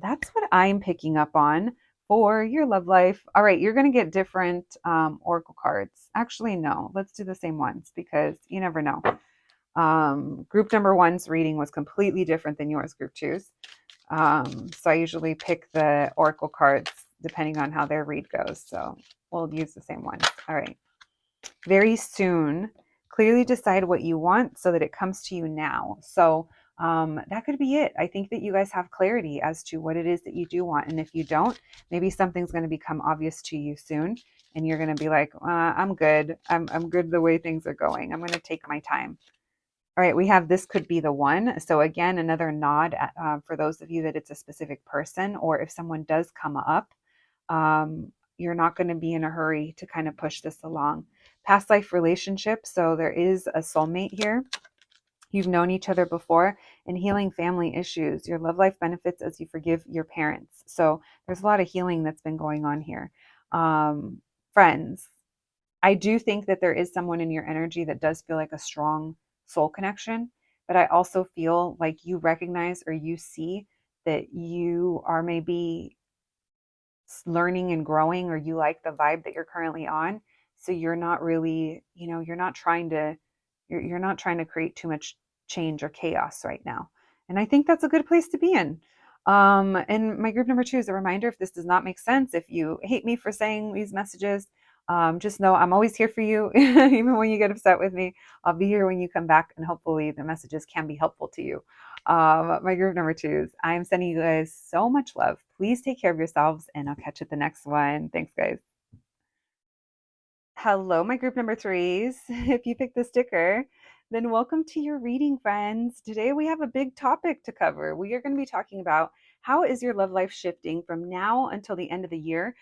That's what I'm picking up on for your love life. All right, you're going to get different oracle cards. Actually, no, let's do the same ones because you never know. Group number one's reading was completely different than yours, group two's. So I usually pick the oracle cards depending on how their read goes. So we'll use the same one. All right. Very soon, clearly decide what you want so that it comes to you now. So that could be it. I think that you guys have clarity as to what it is that you do want. And if you don't, maybe something's going to become obvious to you soon. And you're going to be like, I'm good. I'm good the way things are going. I'm going to take my time. All right, we have this could be the one. So again, another nod for those of you that it's a specific person, or if someone does come up, you're not going to be in a hurry to kind of push this along. Past life relationship. So there is a soulmate here. You've known each other before, and healing family issues. Your love life benefits as you forgive your parents. So there's a lot of healing that's been going on here. Friends. I do think that there is someone in your energy that does feel like a strong soul connection, but I also feel like you recognize or you see that you are maybe learning and growing, or you like the vibe that you're currently on. So you're not really, you're not trying to, you're not trying to create too much change or chaos right now. And I think that's a good place to be in. And my group number two is a reminder: if this does not make sense, if you hate me for saying these messages, just know I'm always here for you. Even when you get upset with me, I'll be here when you come back, and hopefully the messages can be helpful to you. My group number twos, I'm sending you guys so much love. Please take care of yourselves, and I'll catch you at the next one. Thanks, guys. Hello, my group number threes. If you picked the sticker, then welcome to your reading, friends. Today we have a big topic to cover. We are going to be talking about how is your love life shifting from now until the end of the year.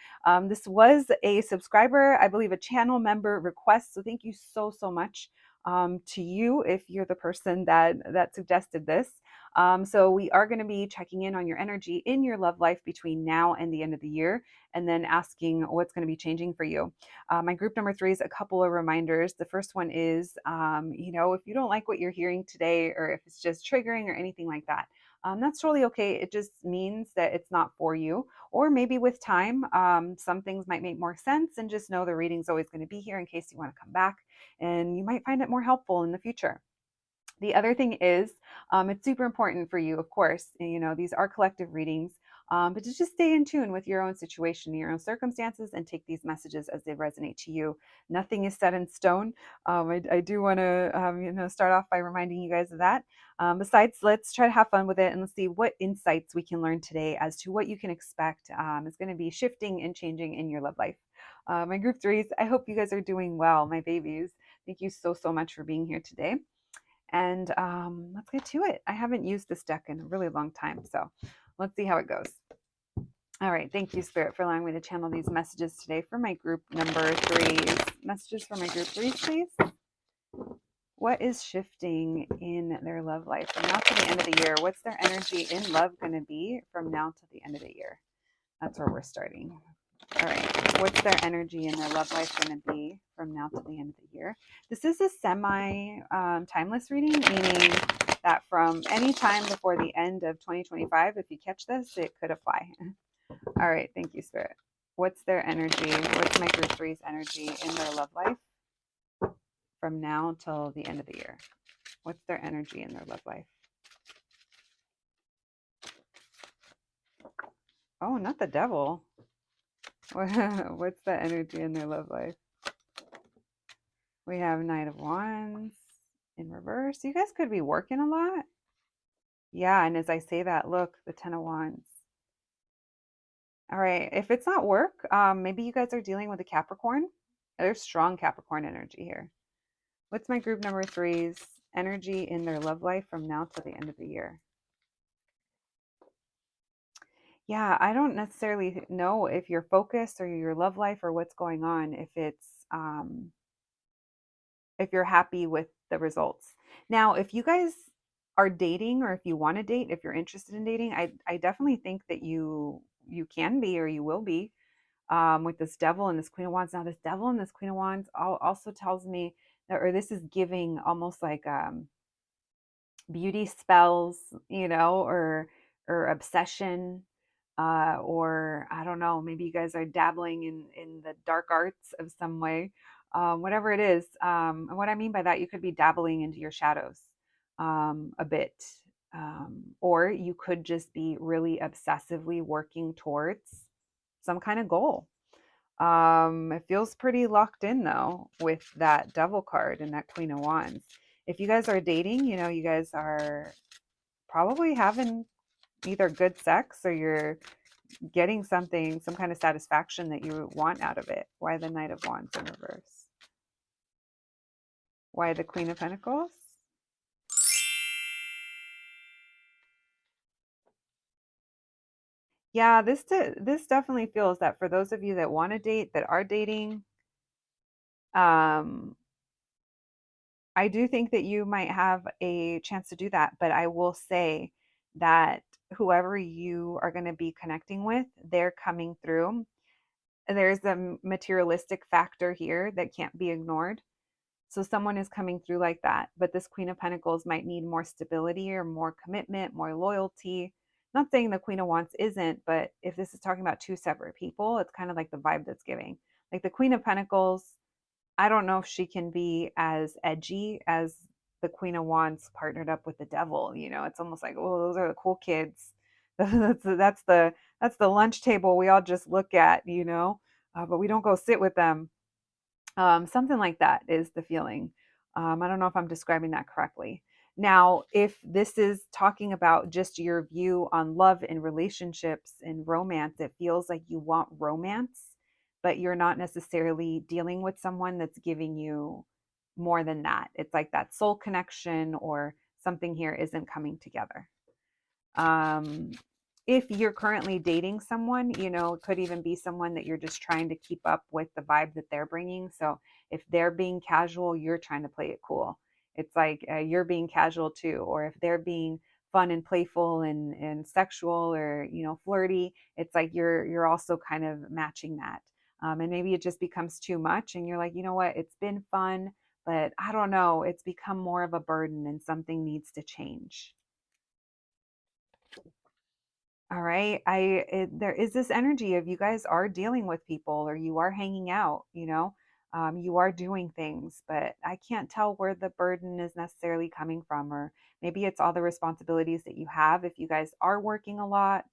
This was a subscriber, I believe a channel member request. So thank you so much to you if you're the person that suggested this. So we are going to be checking in on your energy in your love life between now and the end of the year, and then asking what's going to be changing for you. My group number three is a couple of reminders. The first one is, if you don't like what you're hearing today, or if it's just triggering or anything like that, that's totally okay. It just means that it's not for you. Or maybe with time, some things might make more sense, and just know the reading's always going to be here in case you want to come back, and you might find it more helpful in the future. The other thing is, it's super important for you, of course, these are collective readings, but to just stay in tune with your own situation, your own circumstances, and take these messages as they resonate to you. Nothing is set in stone. I do want to, start off by reminding you guys of that. Besides, let's try to have fun with it, and let's see what insights we can learn today as to what you can expect is going to be shifting and changing in your love life. My group threes, I hope you guys are doing well, my babies. Thank you so much for being here today. And let's get to it. I haven't used this deck in a really long time, so let's see how it goes. All right. Thank you, Spirit, for allowing me to channel these messages today for my group number threes. Messages for my group threes, please. What is shifting in their love life from now to the end of the year? What's their energy in love going to be from now to the end of the year? That's where we're starting. All right. What's their energy in their love life going to be from now to the end of the year? This is a semi-timeless reading, meaning that from any time before the end of 2025, if you catch this, it could apply. All right. Thank you, Spirit. What's their energy? What's my group three's energy in their love life from now till the end of the year? What's their energy in their love life? Oh, not the devil. What's the energy in their love life? We have Knight of Wands in reverse. You guys could be working a lot. Yeah, and as I say that, look, the Ten of Wands. All right, if it's not work, maybe you guys are dealing with a Capricorn. There's strong Capricorn energy here. What's my group number three's energy in their love life from now to the end of the year? Yeah, I don't necessarily know if you're focused or your love life or what's going on, if you're happy with the results. Now, if you guys are dating or if you want to date, if you're interested in dating, I definitely think that you can be or you will be with this devil and this queen of wands. Now, this devil and this queen of wands also tells me that, or this is giving almost like beauty spells, or obsession, or I don't know, maybe you guys are dabbling in the dark arts of some way, whatever it is. And what I mean by that, you could be dabbling into your shadows a bit, or you could just be really obsessively working towards some kind of goal. It feels pretty locked in though with that devil card and that queen of wands. If you guys are dating, you guys are probably having either good sex or you're getting something, some kind of satisfaction that you want out of it. Why the Knight of Wands in reverse? Why the Queen of Pentacles? Yeah, this definitely feels that for those of you that want to date, that are dating, um, I do think that you might have a chance to do that. But I will say that whoever you are going to be connecting with, they're coming through. There's a materialistic factor here that can't be ignored. So someone is coming through like that. But this Queen of Pentacles might need more stability or more commitment, more loyalty. Not saying the Queen of Wands isn't, but if this is talking about two separate people, it's kind of like the vibe that's giving. Like the Queen of Pentacles, I don't know if she can be as edgy as the Queen of Wands partnered up with the devil. It's almost like, oh, those are the cool kids. That's the lunch table we all just look at, but we don't go sit with them. Something like that is the feeling. I don't know if I'm describing that correctly. Now, if this is talking about just your view on love and relationships and romance, it feels like you want romance, but you're not necessarily dealing with someone that's giving you more than that. It's like that soul connection or something here isn't coming together. Um, if you're currently dating someone, it could even be someone that you're just trying to keep up with the vibe that they're bringing. So if they're being casual, you're trying to play it cool. It's like you're being casual too. Or if they're being fun and playful and sexual or flirty, it's like you're also kind of matching that. And maybe it just becomes too much, and you're like, you know what, it's been fun, but I don't know, it's become more of a burden, and something needs to change. All right. There is this energy of you guys are dealing with people or you are hanging out, you are doing things, but I can't tell where the burden is necessarily coming from. Or maybe it's all the responsibilities that you have. If you guys are working a lot,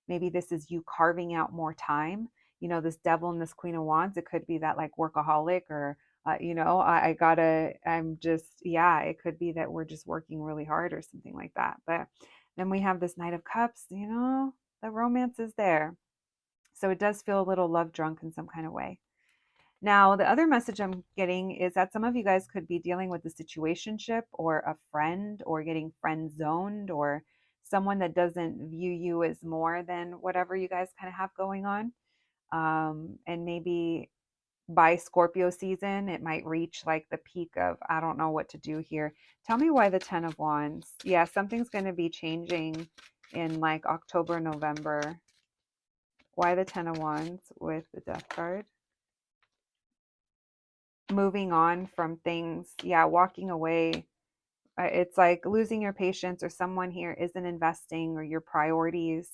maybe this is you carving out more time. This devil and this queen of wands, it could be that like workaholic or, yeah, it could be that we're just working really hard or something like that. But then we have this Knight of Cups, the romance is there. So it does feel a little love drunk in some kind of way. Now, the other message I'm getting is that some of you guys could be dealing with a situationship or a friend or getting friend zoned or someone that doesn't view you as more than whatever you guys kind of have going on. And maybe by Scorpio season, it might reach like the peak of, I don't know what to do here. Tell me why the 10 of Wands. Yeah, something's going to be changing in like October, November. Why the 10 of Wands with the Death card? Moving on from things. Yeah, walking away. It's like losing your patience, or someone here isn't investing, or your priorities.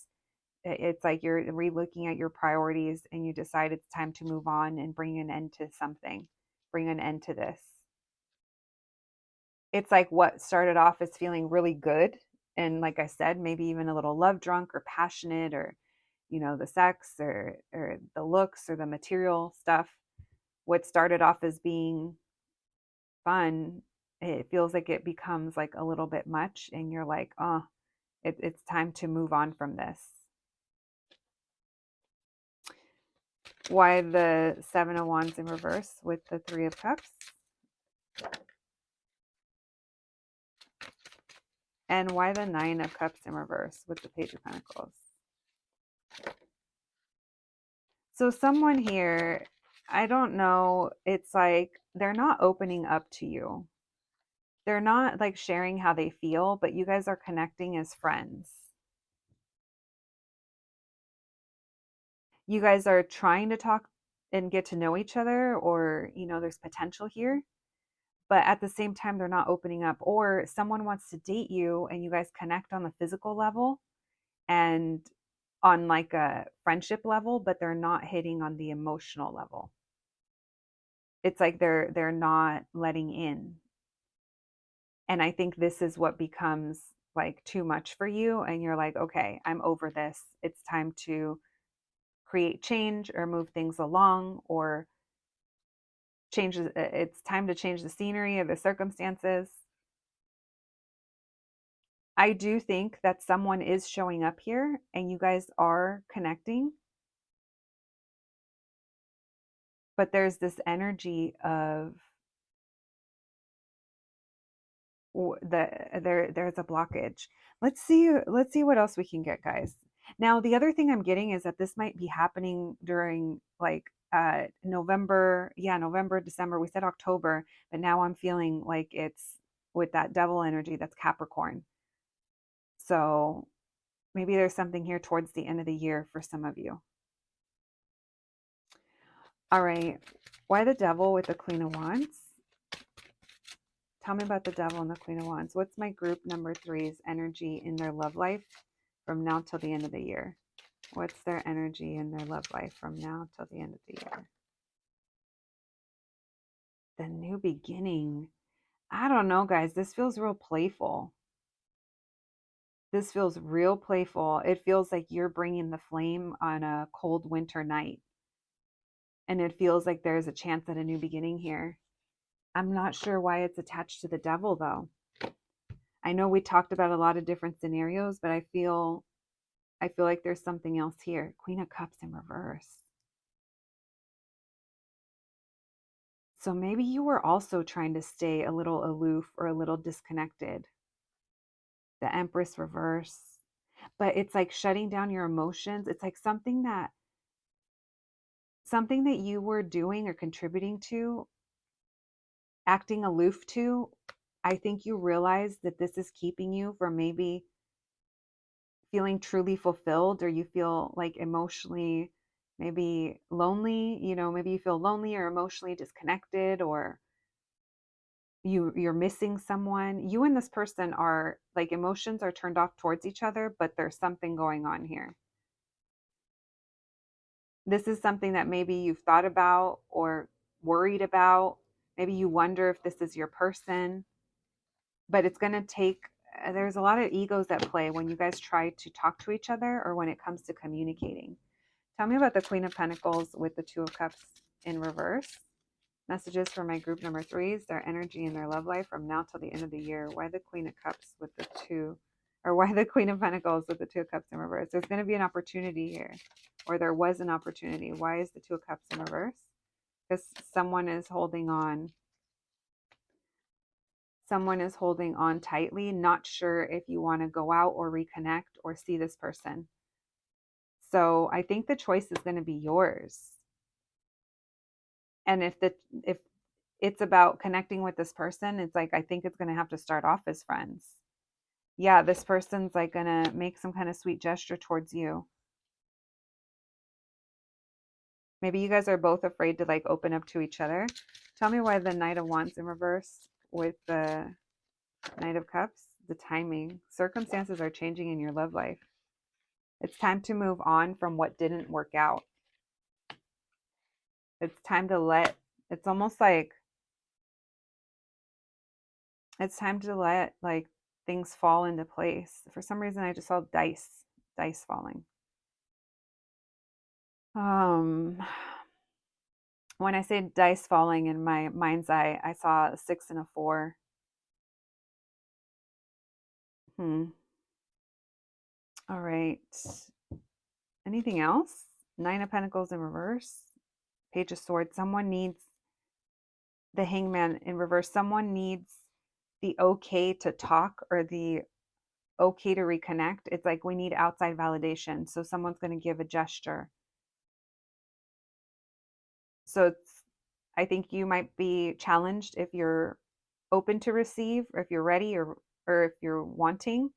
It's like you're relooking at your priorities and you decide it's time to move on and bring an end to something, bring an end to this. It's like what started off as feeling really good. And like I said, maybe even a little love drunk or passionate or, the sex or the looks or the material stuff. What started off as being fun, it feels like it becomes like a little bit much. And you're like, oh, it's time to move on from this. Why the 7 of Wands in reverse with the 3 of Cups? And why the 9 of Cups in reverse with the Page of Pentacles? So someone here, I don't know, it's like they're not opening up to you. They're not like sharing how they feel, but you guys are connecting as friends. You guys are trying to talk and get to know each other, or, there's potential here. But at the same time, they're not opening up. Or someone wants to date you and you guys connect on the physical level and on like a friendship level, but they're not hitting on the emotional level. It's like they're not letting in. And I think this is what becomes like too much for you. And you're like, okay, I'm over this. It's time to create change or move things along, or it's time to change the scenery or the circumstances. I do think that someone is showing up here and you guys are connecting, but there's this energy of there's a blockage. Let's see what else we can get, guys. Now, the other thing I'm getting is that this might be happening during like November, yeah, November, December. We said October, but now I'm feeling like it's with that devil energy that's Capricorn. So maybe there's something here towards the end of the year for some of you. All right. Why the devil with the Queen of Wands? Tell me about the devil and the Queen of Wands. What's my group number three's energy in their love life from now till the end of the year? What's their energy in their love life from now till the end of the year? The new beginning. I don't know, guys. This feels real playful. This feels real playful. It feels like you're bringing the flame on a cold winter night. And it feels like there's a chance at a new beginning here. I'm not sure why it's attached to the devil, though. I know we talked about a lot of different scenarios, but I feel like there's something else here. Queen of Cups in reverse. So maybe you were also trying to stay a little aloof or a little disconnected. The Empress reverse. But it's like shutting down your emotions. It's like something that you were doing or contributing to, acting aloof to. I think you realize that this is keeping you from maybe feeling truly fulfilled, or you feel like emotionally maybe lonely, maybe you feel lonely or emotionally disconnected, or you're missing someone. You and this person are like, emotions are turned off towards each other, but there's something going on here. This is something that maybe you've thought about or worried about. Maybe you wonder if this is your person, but it's going to take, there's a lot of egos at play when you guys try to talk to each other or when it comes to communicating. Tell me about the Queen of Pentacles with the Two of Cups in reverse. Messages for my group number threes, their energy in their love life from now till the end of the year. Why the Queen of Cups with the two, or why the Queen of Pentacles with the Two of Cups in reverse? There's going to be an opportunity here, or there was an opportunity. Why is the Two of Cups in reverse? Because someone is holding on. Someone is holding on tightly, not sure if you want to go out or reconnect or see this person. So I think the choice is going to be yours. And if it's about connecting with this person, it's like, I think it's going to have to start off as friends. Yeah, this person's like going to make some kind of sweet gesture towards you. Maybe you guys are both afraid to like open up to each other. Tell me why the Knight of Wands in reverse with the Knight of Cups. The timing. Circumstances are changing in your love life. It's time to move on from what didn't work out. It's time to it's almost like it's time to let like things fall into place. For some reason, I just saw dice falling. When I say dice falling in my mind's eye, I saw a 6 and a 4. All right. Anything else? 9 of Pentacles in reverse. Page of Swords. Someone needs the Hangman in reverse. Someone needs the okay to talk, or the okay to reconnect. It's like we need outside validation. So someone's going to give a gesture. So I think you might be challenged if you're open to receive, or if you're ready, or if you're wanting.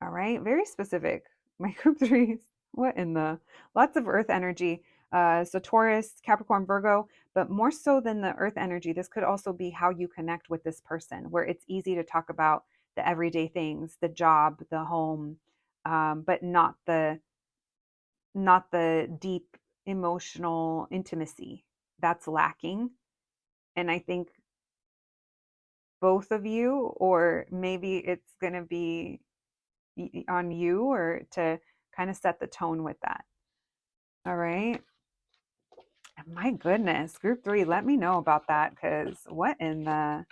All right, very specific. My group threes. What in the lots of earth energy. So Taurus, Capricorn, Virgo, but more so than the earth energy, this could also be how you connect with this person, where it's easy to talk about the everyday things, the job, the home, but not the deep emotional intimacy that's lacking. And I think both of you, or maybe it's going to be on you, or to kind of set the tone with that. All right. My goodness, group three, let me know about that, because what in the,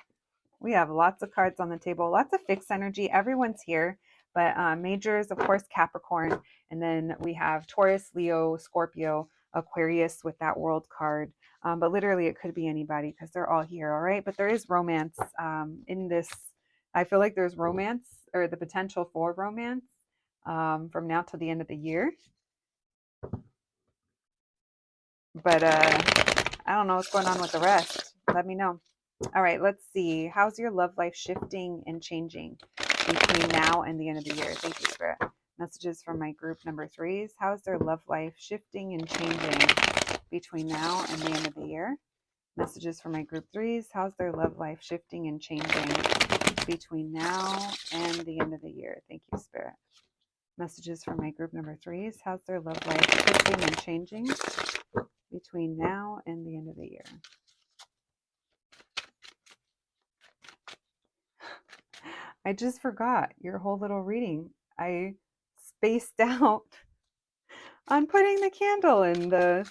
we have lots of cards on the table, lots of fixed energy. Everyone's here, but majors, of course, Capricorn. And then we have Taurus, Leo, Scorpio, Aquarius with that world card. But literally, it could be anybody because they're all here. All right. But there is romance in this. I feel like there's romance, or the potential for romance, from now till the end of the year. But I don't know what's going on with the rest. Let me know. All right, let's see. How's your love life shifting and changing between now and the end of the year? Thank you, Spirit. Messages from my group number threes. How's their love life shifting and changing between now and the end of the year? Messages from my group threes. How's their love life shifting and changing between now and the end of the year? Thank you, Spirit. Messages from my group number threes. How's their love life shifting and changing between now and the end of the year? I just forgot your whole little reading. I spaced out on putting the candle in the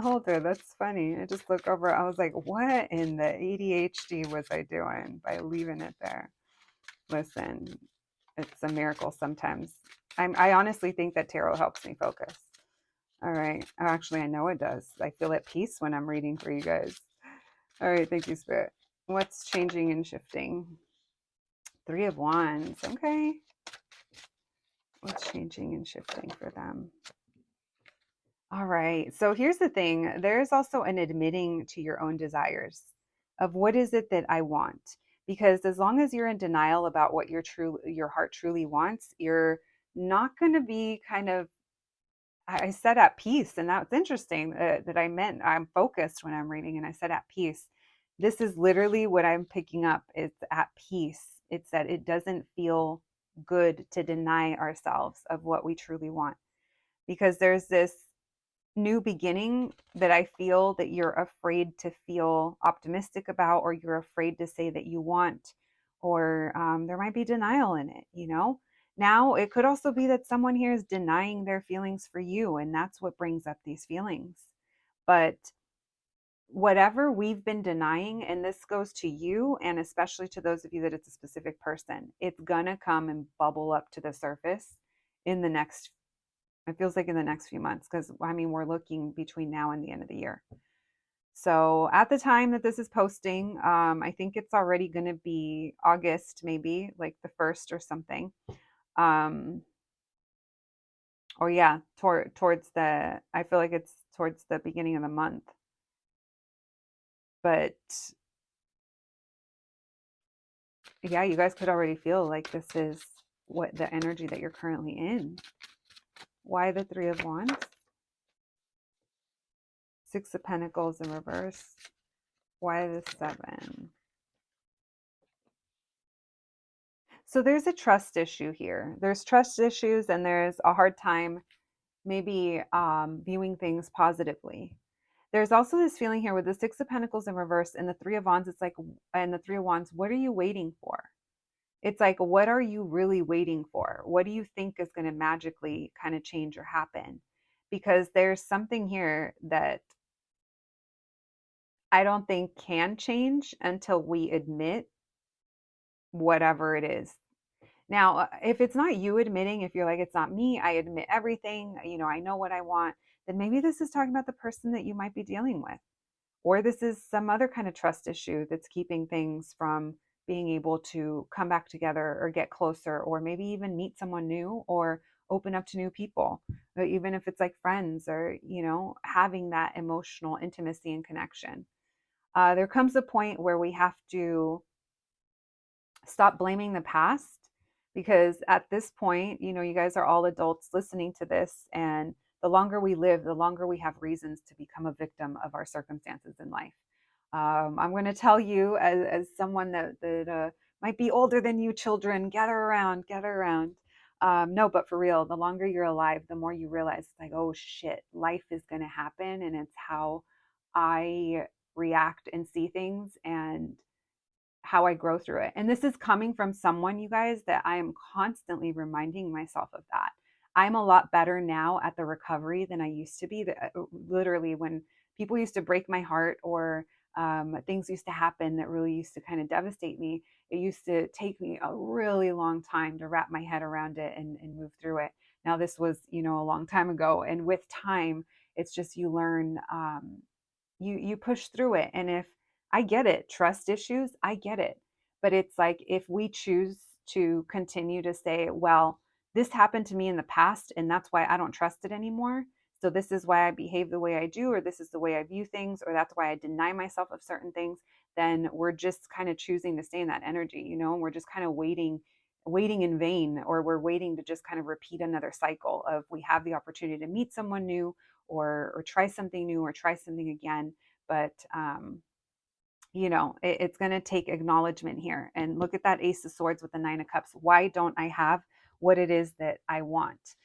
holder. That's funny. I just look over. I was like, what in the ADHD was I doing by leaving it there? Listen, it's a miracle sometimes. I honestly think that tarot helps me focus. All right. Actually, I know it does. I feel at peace when I'm reading for you guys. All right. Thank you, Spirit. What's changing and shifting? Three of Wands. Okay. What's changing and shifting for them? All right. So here's the thing. There's also an admitting to your own desires of what is it that I want? Because as long as you're in denial about what your heart truly wants, you're not going to be kind of, I said at peace. And that's interesting that I meant I'm focused when I'm reading, and I said at peace. This is literally what I'm picking up. It's at peace. It's that it doesn't feel good to deny ourselves of what we truly want, because there's this new beginning that I feel that you're afraid to feel optimistic about, or you're afraid to say that you want, or there might be denial in it, you know? Now, it could also be that someone here is denying their feelings for you, and that's what brings up these feelings. But whatever we've been denying, and this goes to you, and especially to those of you that it's a specific person, it's gonna come and bubble up to the surface in the next, it feels like in the next few months, because I mean, we're looking between now and the end of the year. So at the time that this is posting, I think it's already going to be August, maybe like the 1st or something. Or yeah, towards the, I feel like it's towards the beginning of the month. But yeah, you guys could already feel like this is what the energy that you're currently in. Why the Three of Wands? Six of Pentacles in reverse. Why the 7? So there's a trust issue here. There's trust issues, and there's a hard time maybe viewing things positively. There's also this feeling here with the Six of Pentacles in reverse and the Three of Wands. It's like, and the Three of Wands, what are you waiting for? It's like, what are you really waiting for? What do you think is going to magically kind of change or happen? Because there's something here that I don't think can change until we admit whatever it is. Now, if it's not you admitting, if you're like, it's not me, I admit everything, you know, I know what I want, then maybe this is talking about the person that you might be dealing with. Or this is some other kind of trust issue that's keeping things from being able to come back together or get closer, or maybe even meet someone new or open up to new people, or even if it's like friends, or, having that emotional intimacy and connection. There comes a point where we have to stop blaming the past, because at this point, you guys are all adults listening to this, and the longer we live, the longer we have reasons to become a victim of our circumstances in life. I'm going to tell you, as someone that might be older than you, children, gather around, gather around. No, but for real, the longer you're alive, the more you realize, like, oh shit, life is going to happen, and it's how I react and see things, and how I grow through it. And this is coming from someone, you guys, that I am constantly reminding myself of that. I'm a lot better now at the recovery than I used to be. Literally, when people used to break my heart, or things used to happen that really used to kind of devastate me, it used to take me a really long time to wrap my head around it and move through it. Now, this was, a long time ago. And with time, it's just you learn, you push through it. And if I get it, trust issues, I get it. But it's like, if we choose to continue to say, well, this happened to me in the past, and that's why I don't trust it anymore. So this is why I behave the way I do, or this is the way I view things, or that's why I deny myself of certain things, then we're just kind of choosing to stay in that energy, and we're just kind of waiting in vain, or we're waiting to just kind of repeat another cycle of, we have the opportunity to meet someone new, or try something new, or try something again. But it's going to take acknowledgement here. And look at that Ace of Swords with the Nine of Cups. Why don't I have what it is that I want?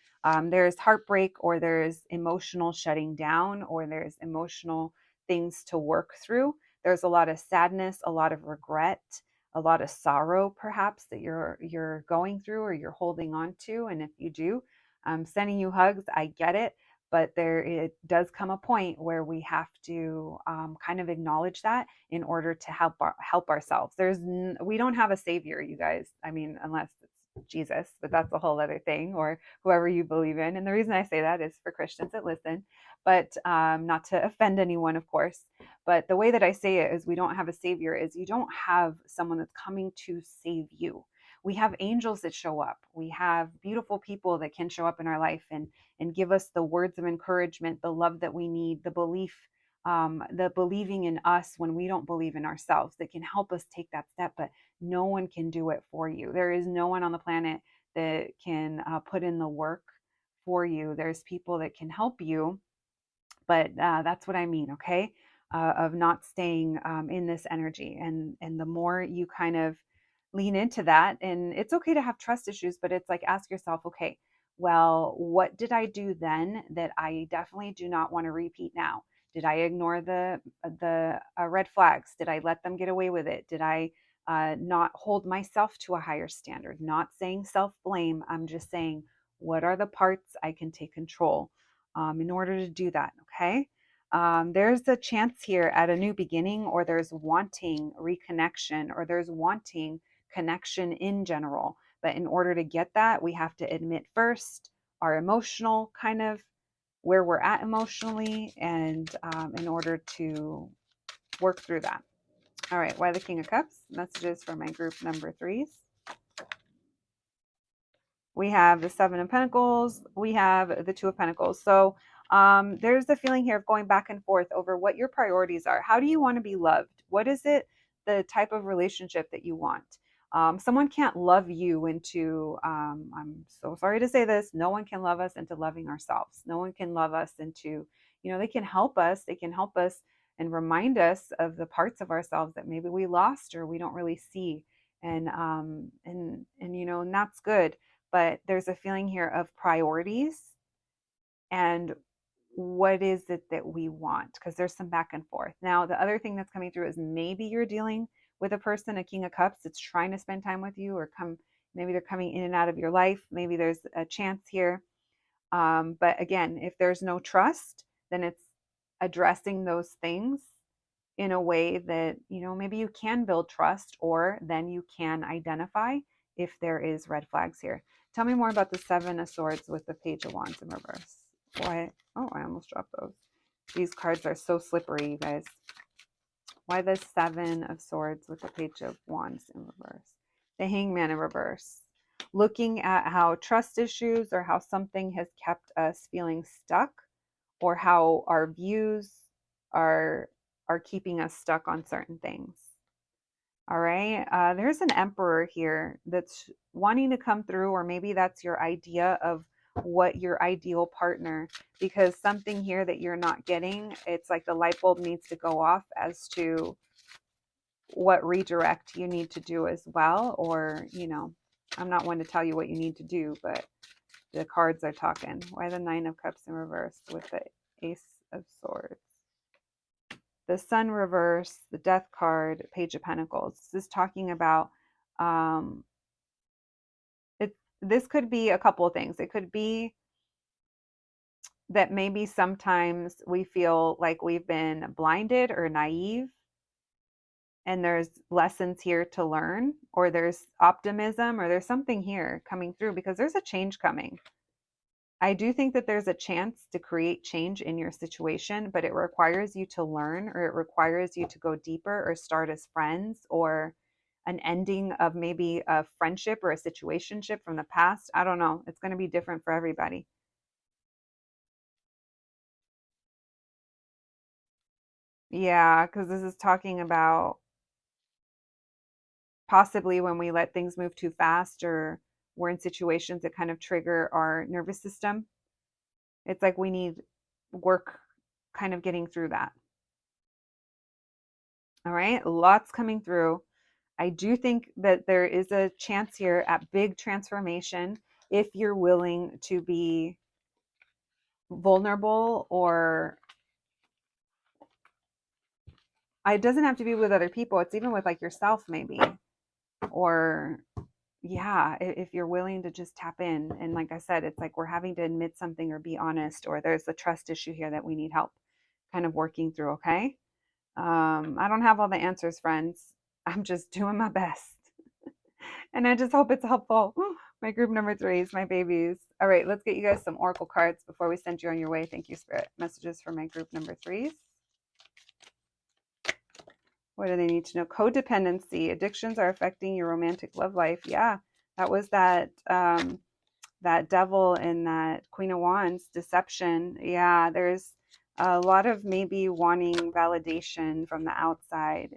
There's heartbreak, or there's emotional shutting down, or there's emotional things to work through. There's a lot of sadness, a lot of regret, a lot of sorrow, perhaps, that you're going through, or you're holding on to. And if you do, I'm sending you hugs. I get it. But it does come a point where we have to kind of acknowledge that in order to help ourselves. We don't have a savior, you guys. I mean, unless it's Jesus, but that's a whole other thing, or whoever you believe in. And the reason I say that is for Christians that listen, but not to offend anyone, of course. But the way that I say it is, we don't have a savior, is you don't have someone that's coming to save you. We have angels that show up. We have beautiful people that can show up in our life and give us the words of encouragement, the love that we need, the belief, the believing in us when we don't believe in ourselves, that can help us take that step. But no one can do it for you. There is no one on the planet that can put in the work for you. There's people that can help you, but that's what I mean, okay? Of not staying in this energy. And the more you kind of lean into that, and it's okay to have trust issues, but it's like, ask yourself, okay, well, what did I do then that I definitely do not want to repeat now? Did I ignore the red flags? Did I let them get away with it? Did I not hold myself to a higher standard? Not saying self blame. I'm just saying, what are the parts I can take control in order to do that? Okay. There's a chance here at a new beginning, or there's wanting reconnection, or there's wanting connection in general. But in order to get that, we have to admit first our emotional kind of where we're at emotionally, and in order to work through that. All right, why the King of Cups? Messages for my group number 3s. We have the Seven of Pentacles. We have the Two of Pentacles. So there's the feeling here of going back and forth over what your priorities are. How do you want to be loved? What is it, the type of relationship that you want? Someone can't love you into, I'm so sorry to say this, no one can love us into loving ourselves. No one can love us into, they can help us. They can help us and remind us of the parts of ourselves that maybe we lost or we don't really see. And that's good. But there's a feeling here of priorities and what is it that we want, because there's some back and forth. Now, the other thing that's coming through is maybe you're dealing with a person, a King of Cups, that's trying to spend time with you, or maybe they're coming in and out of your life. Maybe there's a chance here. But again, if there's no trust, then it's addressing those things in a way that, maybe you can build trust, or then you can identify if there is red flags here. Tell me more about the Seven of Swords with the Page of Wands in reverse. Why? Oh, I almost dropped those. These cards are so slippery, you guys. Why the Seven of Swords with the Page of Wands in reverse? The Hangman in reverse. Looking at how trust issues or how something has kept us feeling stuck, or how our views are keeping us stuck on certain things. All right. There's an Emperor here that's wanting to come through, or maybe that's your idea of what your ideal partner, because something here that you're not getting, it's like the light bulb needs to go off as to what redirect you need to do as well. Or, I'm not one to tell you what you need to do, but the cards are talking. Why the Nine of Cups in reverse with the Ace of Swords? The Sun reverse, the Death card, Page of Pentacles. This is talking about um, this could be a couple of things. It could be that maybe sometimes we feel like we've been blinded or naive, and there's lessons here to learn, or there's optimism, or there's something here coming through, because there's a change coming. I do think that there's a chance to create change in your situation, but it requires you to learn, or it requires you to go deeper, or start as friends, or an ending of maybe a friendship or a situationship from the past. I don't know. It's going to be different for everybody. Yeah, because this is talking about possibly when we let things move too fast, or we're in situations that kind of trigger our nervous system. It's like we need work kind of getting through that. All right, lots coming through. I do think that there is a chance here at big transformation if you're willing to be vulnerable, or it doesn't have to be with other people. It's even with like yourself maybe, or yeah, if you're willing to just tap in. And like I said, it's like we're having to admit something or be honest, or there's a trust issue here that we need help kind of working through. Okay. I don't have all the answers, friends. I'm just doing my best. And I just hope it's helpful. My group number 3s, my babies. All right, let's get you guys some oracle cards before we send you on your way. Thank you, Spirit. Messages for my group number 3s. What do they need to know? Codependency. Addictions are affecting your romantic love life. Yeah, that was that devil in that Queen of Wands, deception. Yeah, there's a lot of maybe wanting validation from the outside.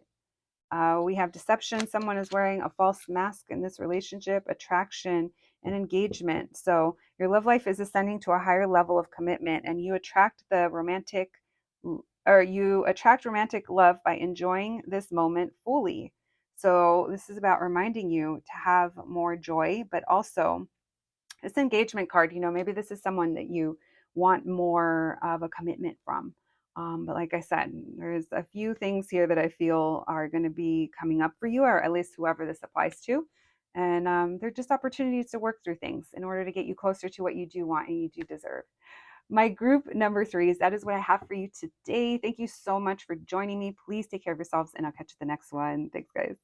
We have deception. Someone is wearing a false mask in this relationship, attraction, and engagement. So your love life is ascending to a higher level of commitment, and you attract romantic love by enjoying this moment fully. So this is about reminding you to have more joy, but also this engagement card, maybe this is someone that you want more of a commitment from. But like I said, there's a few things here that I feel are going to be coming up for you, or at least whoever this applies to. And they're just opportunities to work through things in order to get you closer to what you do want and you do deserve. My group number 3s, that is what I have for you today. Thank you so much for joining me. Please take care of yourselves, and I'll catch you the next one. Thanks, guys.